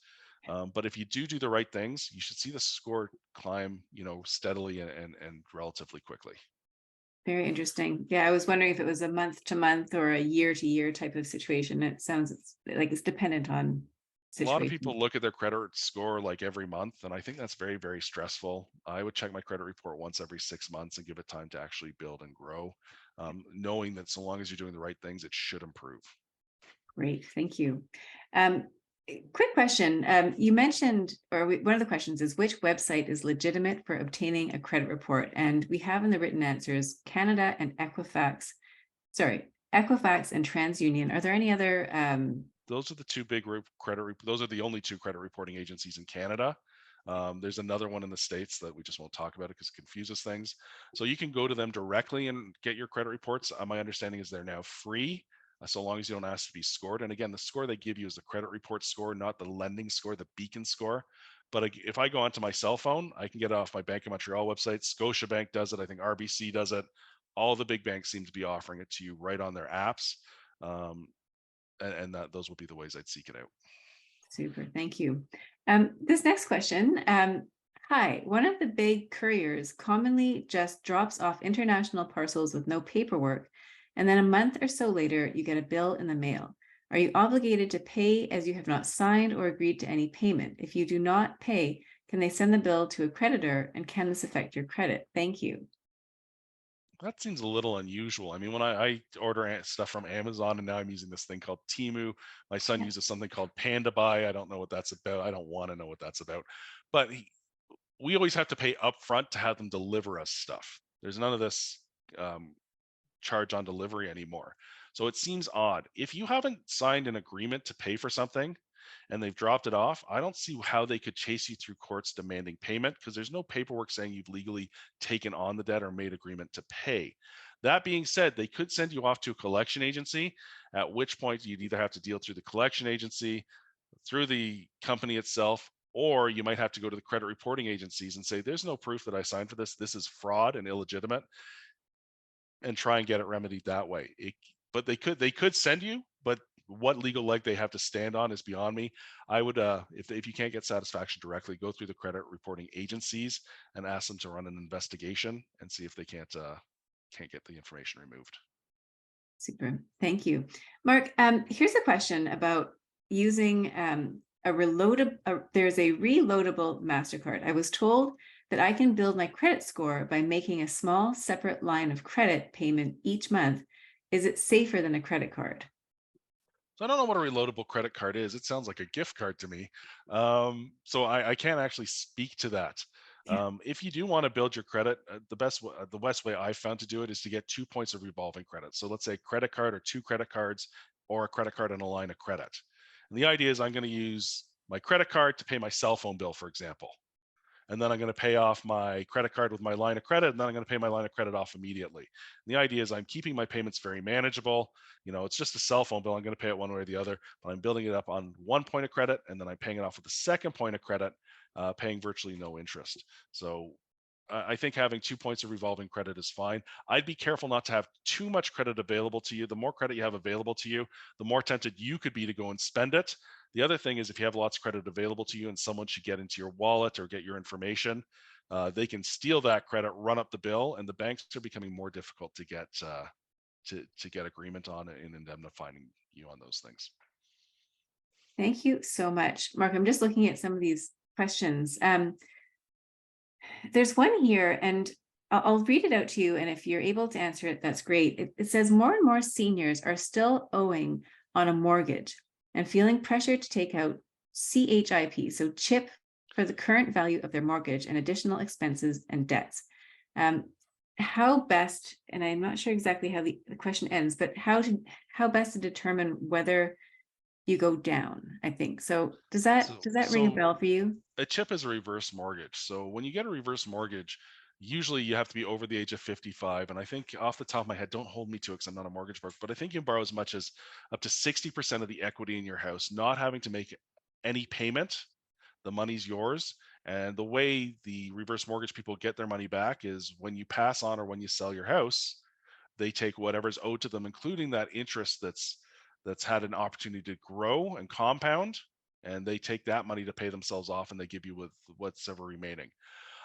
But if you do the right things, you should see the score climb, steadily and relatively quickly. Very interesting. Yeah, I was wondering if it was a month to month or a year to year type of situation. It sounds like it's dependent on A lot of situation. people look at their credit score like every month, and I think that's very, very stressful. I would check my credit report once every 6 months and give it time to actually build and grow, knowing that so long as you're doing the right things, it should improve. Great, thank you. Um, Quick question. You mentioned, one of the questions is which website is legitimate for obtaining a credit report? And we have in the written answers Canada and Equifax. Sorry, Equifax and TransUnion. Are there any other? Those are the two big those are the only two credit reporting agencies in Canada. There's another one in the States that we just won't talk about it because it confuses things. So you can go to them directly and get your credit reports. My understanding is they're now free, so long as you don't ask to be scored. And again, the score they give you is the credit report score, not the lending score, the beacon score. But if I go onto my cell phone, I can get it off my Bank of Montreal website. Scotiabank does it. I think RBC does it. All the big banks seem to be offering it to you right on their apps. Um, and that those would be the ways I'd seek it out. Super, thank you. This next question. Hi, one of the big couriers commonly just drops off international parcels with no paperwork, and then a month or so later, you get a bill in the mail. Are you obligated to pay as you have not signed or agreed to any payment? If you do not pay, can they send the bill to a creditor, and can this affect your credit? Thank you. That seems a little unusual. I mean, when I order stuff from Amazon, and now I'm using this thing called Timu. My son Yeah. uses something called Panda Buy. I don't know what that's about. I don't want to know what that's about. But we always have to pay upfront to have them deliver us stuff. There's none of this um, charge on delivery anymore. So it seems odd. If you haven't signed an agreement to pay for something and they've dropped it off, I don't see how they could chase you through courts demanding payment because there's no paperwork saying you've legally taken on the debt or made agreement to pay. That being said, they could send you off to a collection agency, at which point you'd either have to deal through the collection agency, through the company itself, or you might have to go to the credit reporting agencies and say, there's no proof that I signed for this. This is fraud and illegitimate, and try and get it remedied that way. But they could send you, but what legal leg they have to stand on is beyond me. I would, if you can't get satisfaction directly, go through the credit reporting agencies and ask them to run an investigation and see if they can't get the information removed. Super. Thank you. Mark, here's a question about using there's a reloadable MasterCard. I was told that I can build my credit score by making a small separate line of credit payment each month. Is it safer than a credit card? So I don't know what a reloadable credit card is. It sounds like a gift card to me. So I can't actually speak to that. Yeah. If you do want to build your credit, the best way I've found to do it is to get 2 points of revolving credit. So let's say credit card or two credit cards, or a credit card and a line of credit. And the idea is I'm going to use my credit card to pay my cell phone bill, for example. and then I'm going to pay off my credit card with my line of credit, and then I'm going to pay my line of credit off immediately. And the idea is I'm keeping my payments very manageable. It's just a cell phone bill. I'm going to pay it one way or the other, but I'm building it up on one point of credit, and then I'm paying it off with the second point of credit, paying virtually no interest. So I think having 2 points of revolving credit is fine. I'd be careful not to have too much credit available to you. The more credit you have available to you, the more tempted you could be to go and spend it. The other thing is, if you have lots of credit available to you and someone should get into your wallet or get your information, they can steal that credit, run up the bill, and the banks are becoming more difficult to get to get agreement on and indemnifying you on those things. Thank you so much, Mark. I'm just looking at some of these questions. There's one here, and I'll read it out to you. And if you're able to answer it, that's great. It says more and more seniors are still owing on a mortgage and feeling pressure to take out CHIP, so CHIP, for the current value of their mortgage and additional expenses and debts. How best, and I'm not sure exactly how the question ends, but how best to determine whether you go down, I think. So does that ring a bell for you? A CHIP is a reverse mortgage. So when you get a reverse mortgage, usually you have to be over the age of 55. And I think, off the top of my head, don't hold me to it because I'm not a mortgage broker, but I think you can borrow as much as up to 60% of the equity in your house, not having to make any payment. The money's yours. And the way the reverse mortgage people get their money back is when you pass on or when you sell your house, they take whatever's owed to them, including that interest that's had an opportunity to grow and compound, and they take that money to pay themselves off, and they give you with what's ever remaining.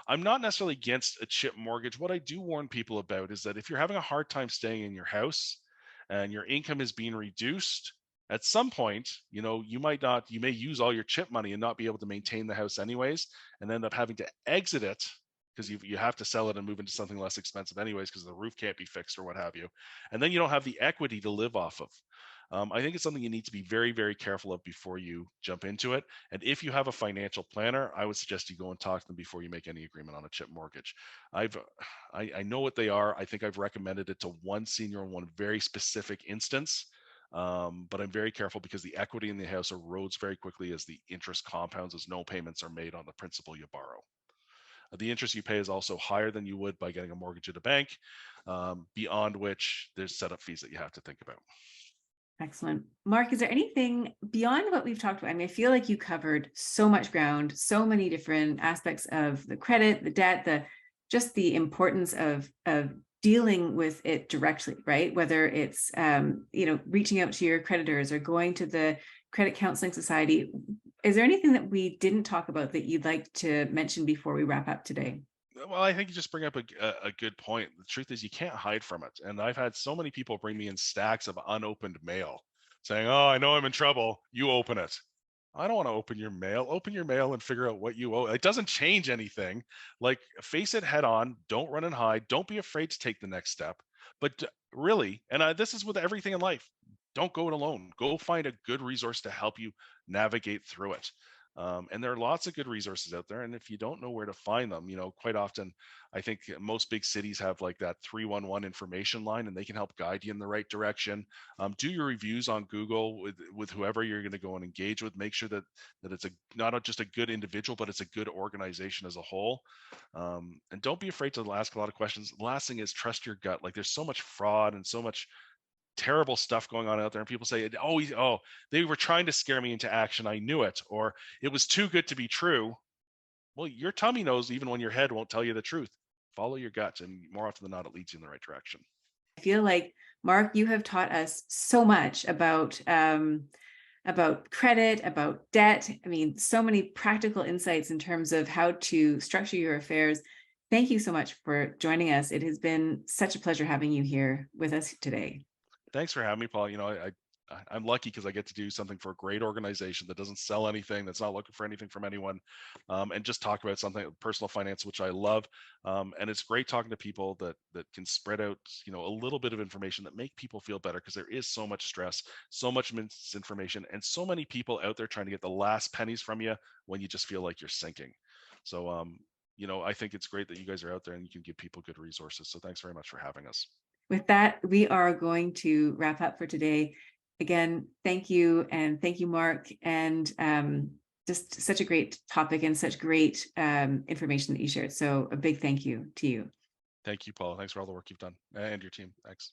I'm not necessarily against a chip mortgage. What I do warn people about is that if you're having a hard time staying in your house and your income is being reduced, at some point, you may use all your chip money and not be able to maintain the house anyways, and end up having to exit it because you have to sell it and move into something less expensive anyways because the roof can't be fixed or what have you. And then you don't have the equity to live off of. I think it's something you need to be very, very careful of before you jump into it. And if you have a financial planner, I would suggest you go and talk to them before you make any agreement on a chip mortgage. I know what they are. I think I've recommended it to one senior in one very specific instance. But I'm very careful because the equity in the house erodes very quickly as the interest compounds, as no payments are made on the principal you borrow. The interest you pay is also higher than you would by getting a mortgage at a bank, beyond which there's setup fees that you have to think about. Excellent. Mark, is there anything beyond what we've talked about? I mean, I feel like you covered so much ground, so many different aspects of the credit, the debt, just the importance of dealing with it directly, right? Whether it's reaching out to your creditors or going to the Credit Counseling Society. Is there anything that we didn't talk about that you'd like to mention before we wrap up today? Well, I think you just bring up a good point. The truth is, you can't hide from it. And I've had so many people bring me in stacks of unopened mail saying, "Oh, I know I'm in trouble. You open it." I don't want to open your mail. Open your mail and figure out what you owe. It doesn't change anything. Like, face it head on. Don't run and hide. Don't be afraid to take the next step. But really, and this is with everything in life, don't go it alone. Go find a good resource to help you navigate through it. And there are lots of good resources out there. And if you don't know where to find them, quite often, I think most big cities have like that 311 information line, and they can help guide you in the right direction. Do your reviews on Google with whoever you're going to go and engage with. Make sure that it's not just a good individual, but it's a good organization as a whole. And don't be afraid to ask a lot of questions. The last thing is trust your gut. Like, there's so much fraud and so much terrible stuff going on out there, and people say, oh, they were trying to scare me into action, I knew it, or it was too good to be true. Well, your tummy knows even when your head won't tell you the truth. Follow your gut, and more often than not, it leads you in the right direction. I feel like, Mark, you have taught us so much about credit, about debt. I mean, so many practical insights in terms of how to structure your affairs. Thank you so much for joining us. It has been such a pleasure having you here with us today. Thanks for having me, Paul. I'm lucky because I get to do something for a great organization that doesn't sell anything, that's not looking for anything from anyone, and just talk about something personal finance, which I love. And it's great talking to people that can spread out, a little bit of information that make people feel better, because there is so much stress, so much misinformation, and so many people out there trying to get the last pennies from you when you just feel like you're sinking. So, I think it's great that you guys are out there and you can give people good resources. So thanks very much for having us. With that, we are going to wrap up for today. Again, thank you. And thank you, Mark. And just such a great topic and such great information that you shared. So a big thank you to you. Thank you, Paula. Thanks for all the work you've done and your team. Thanks.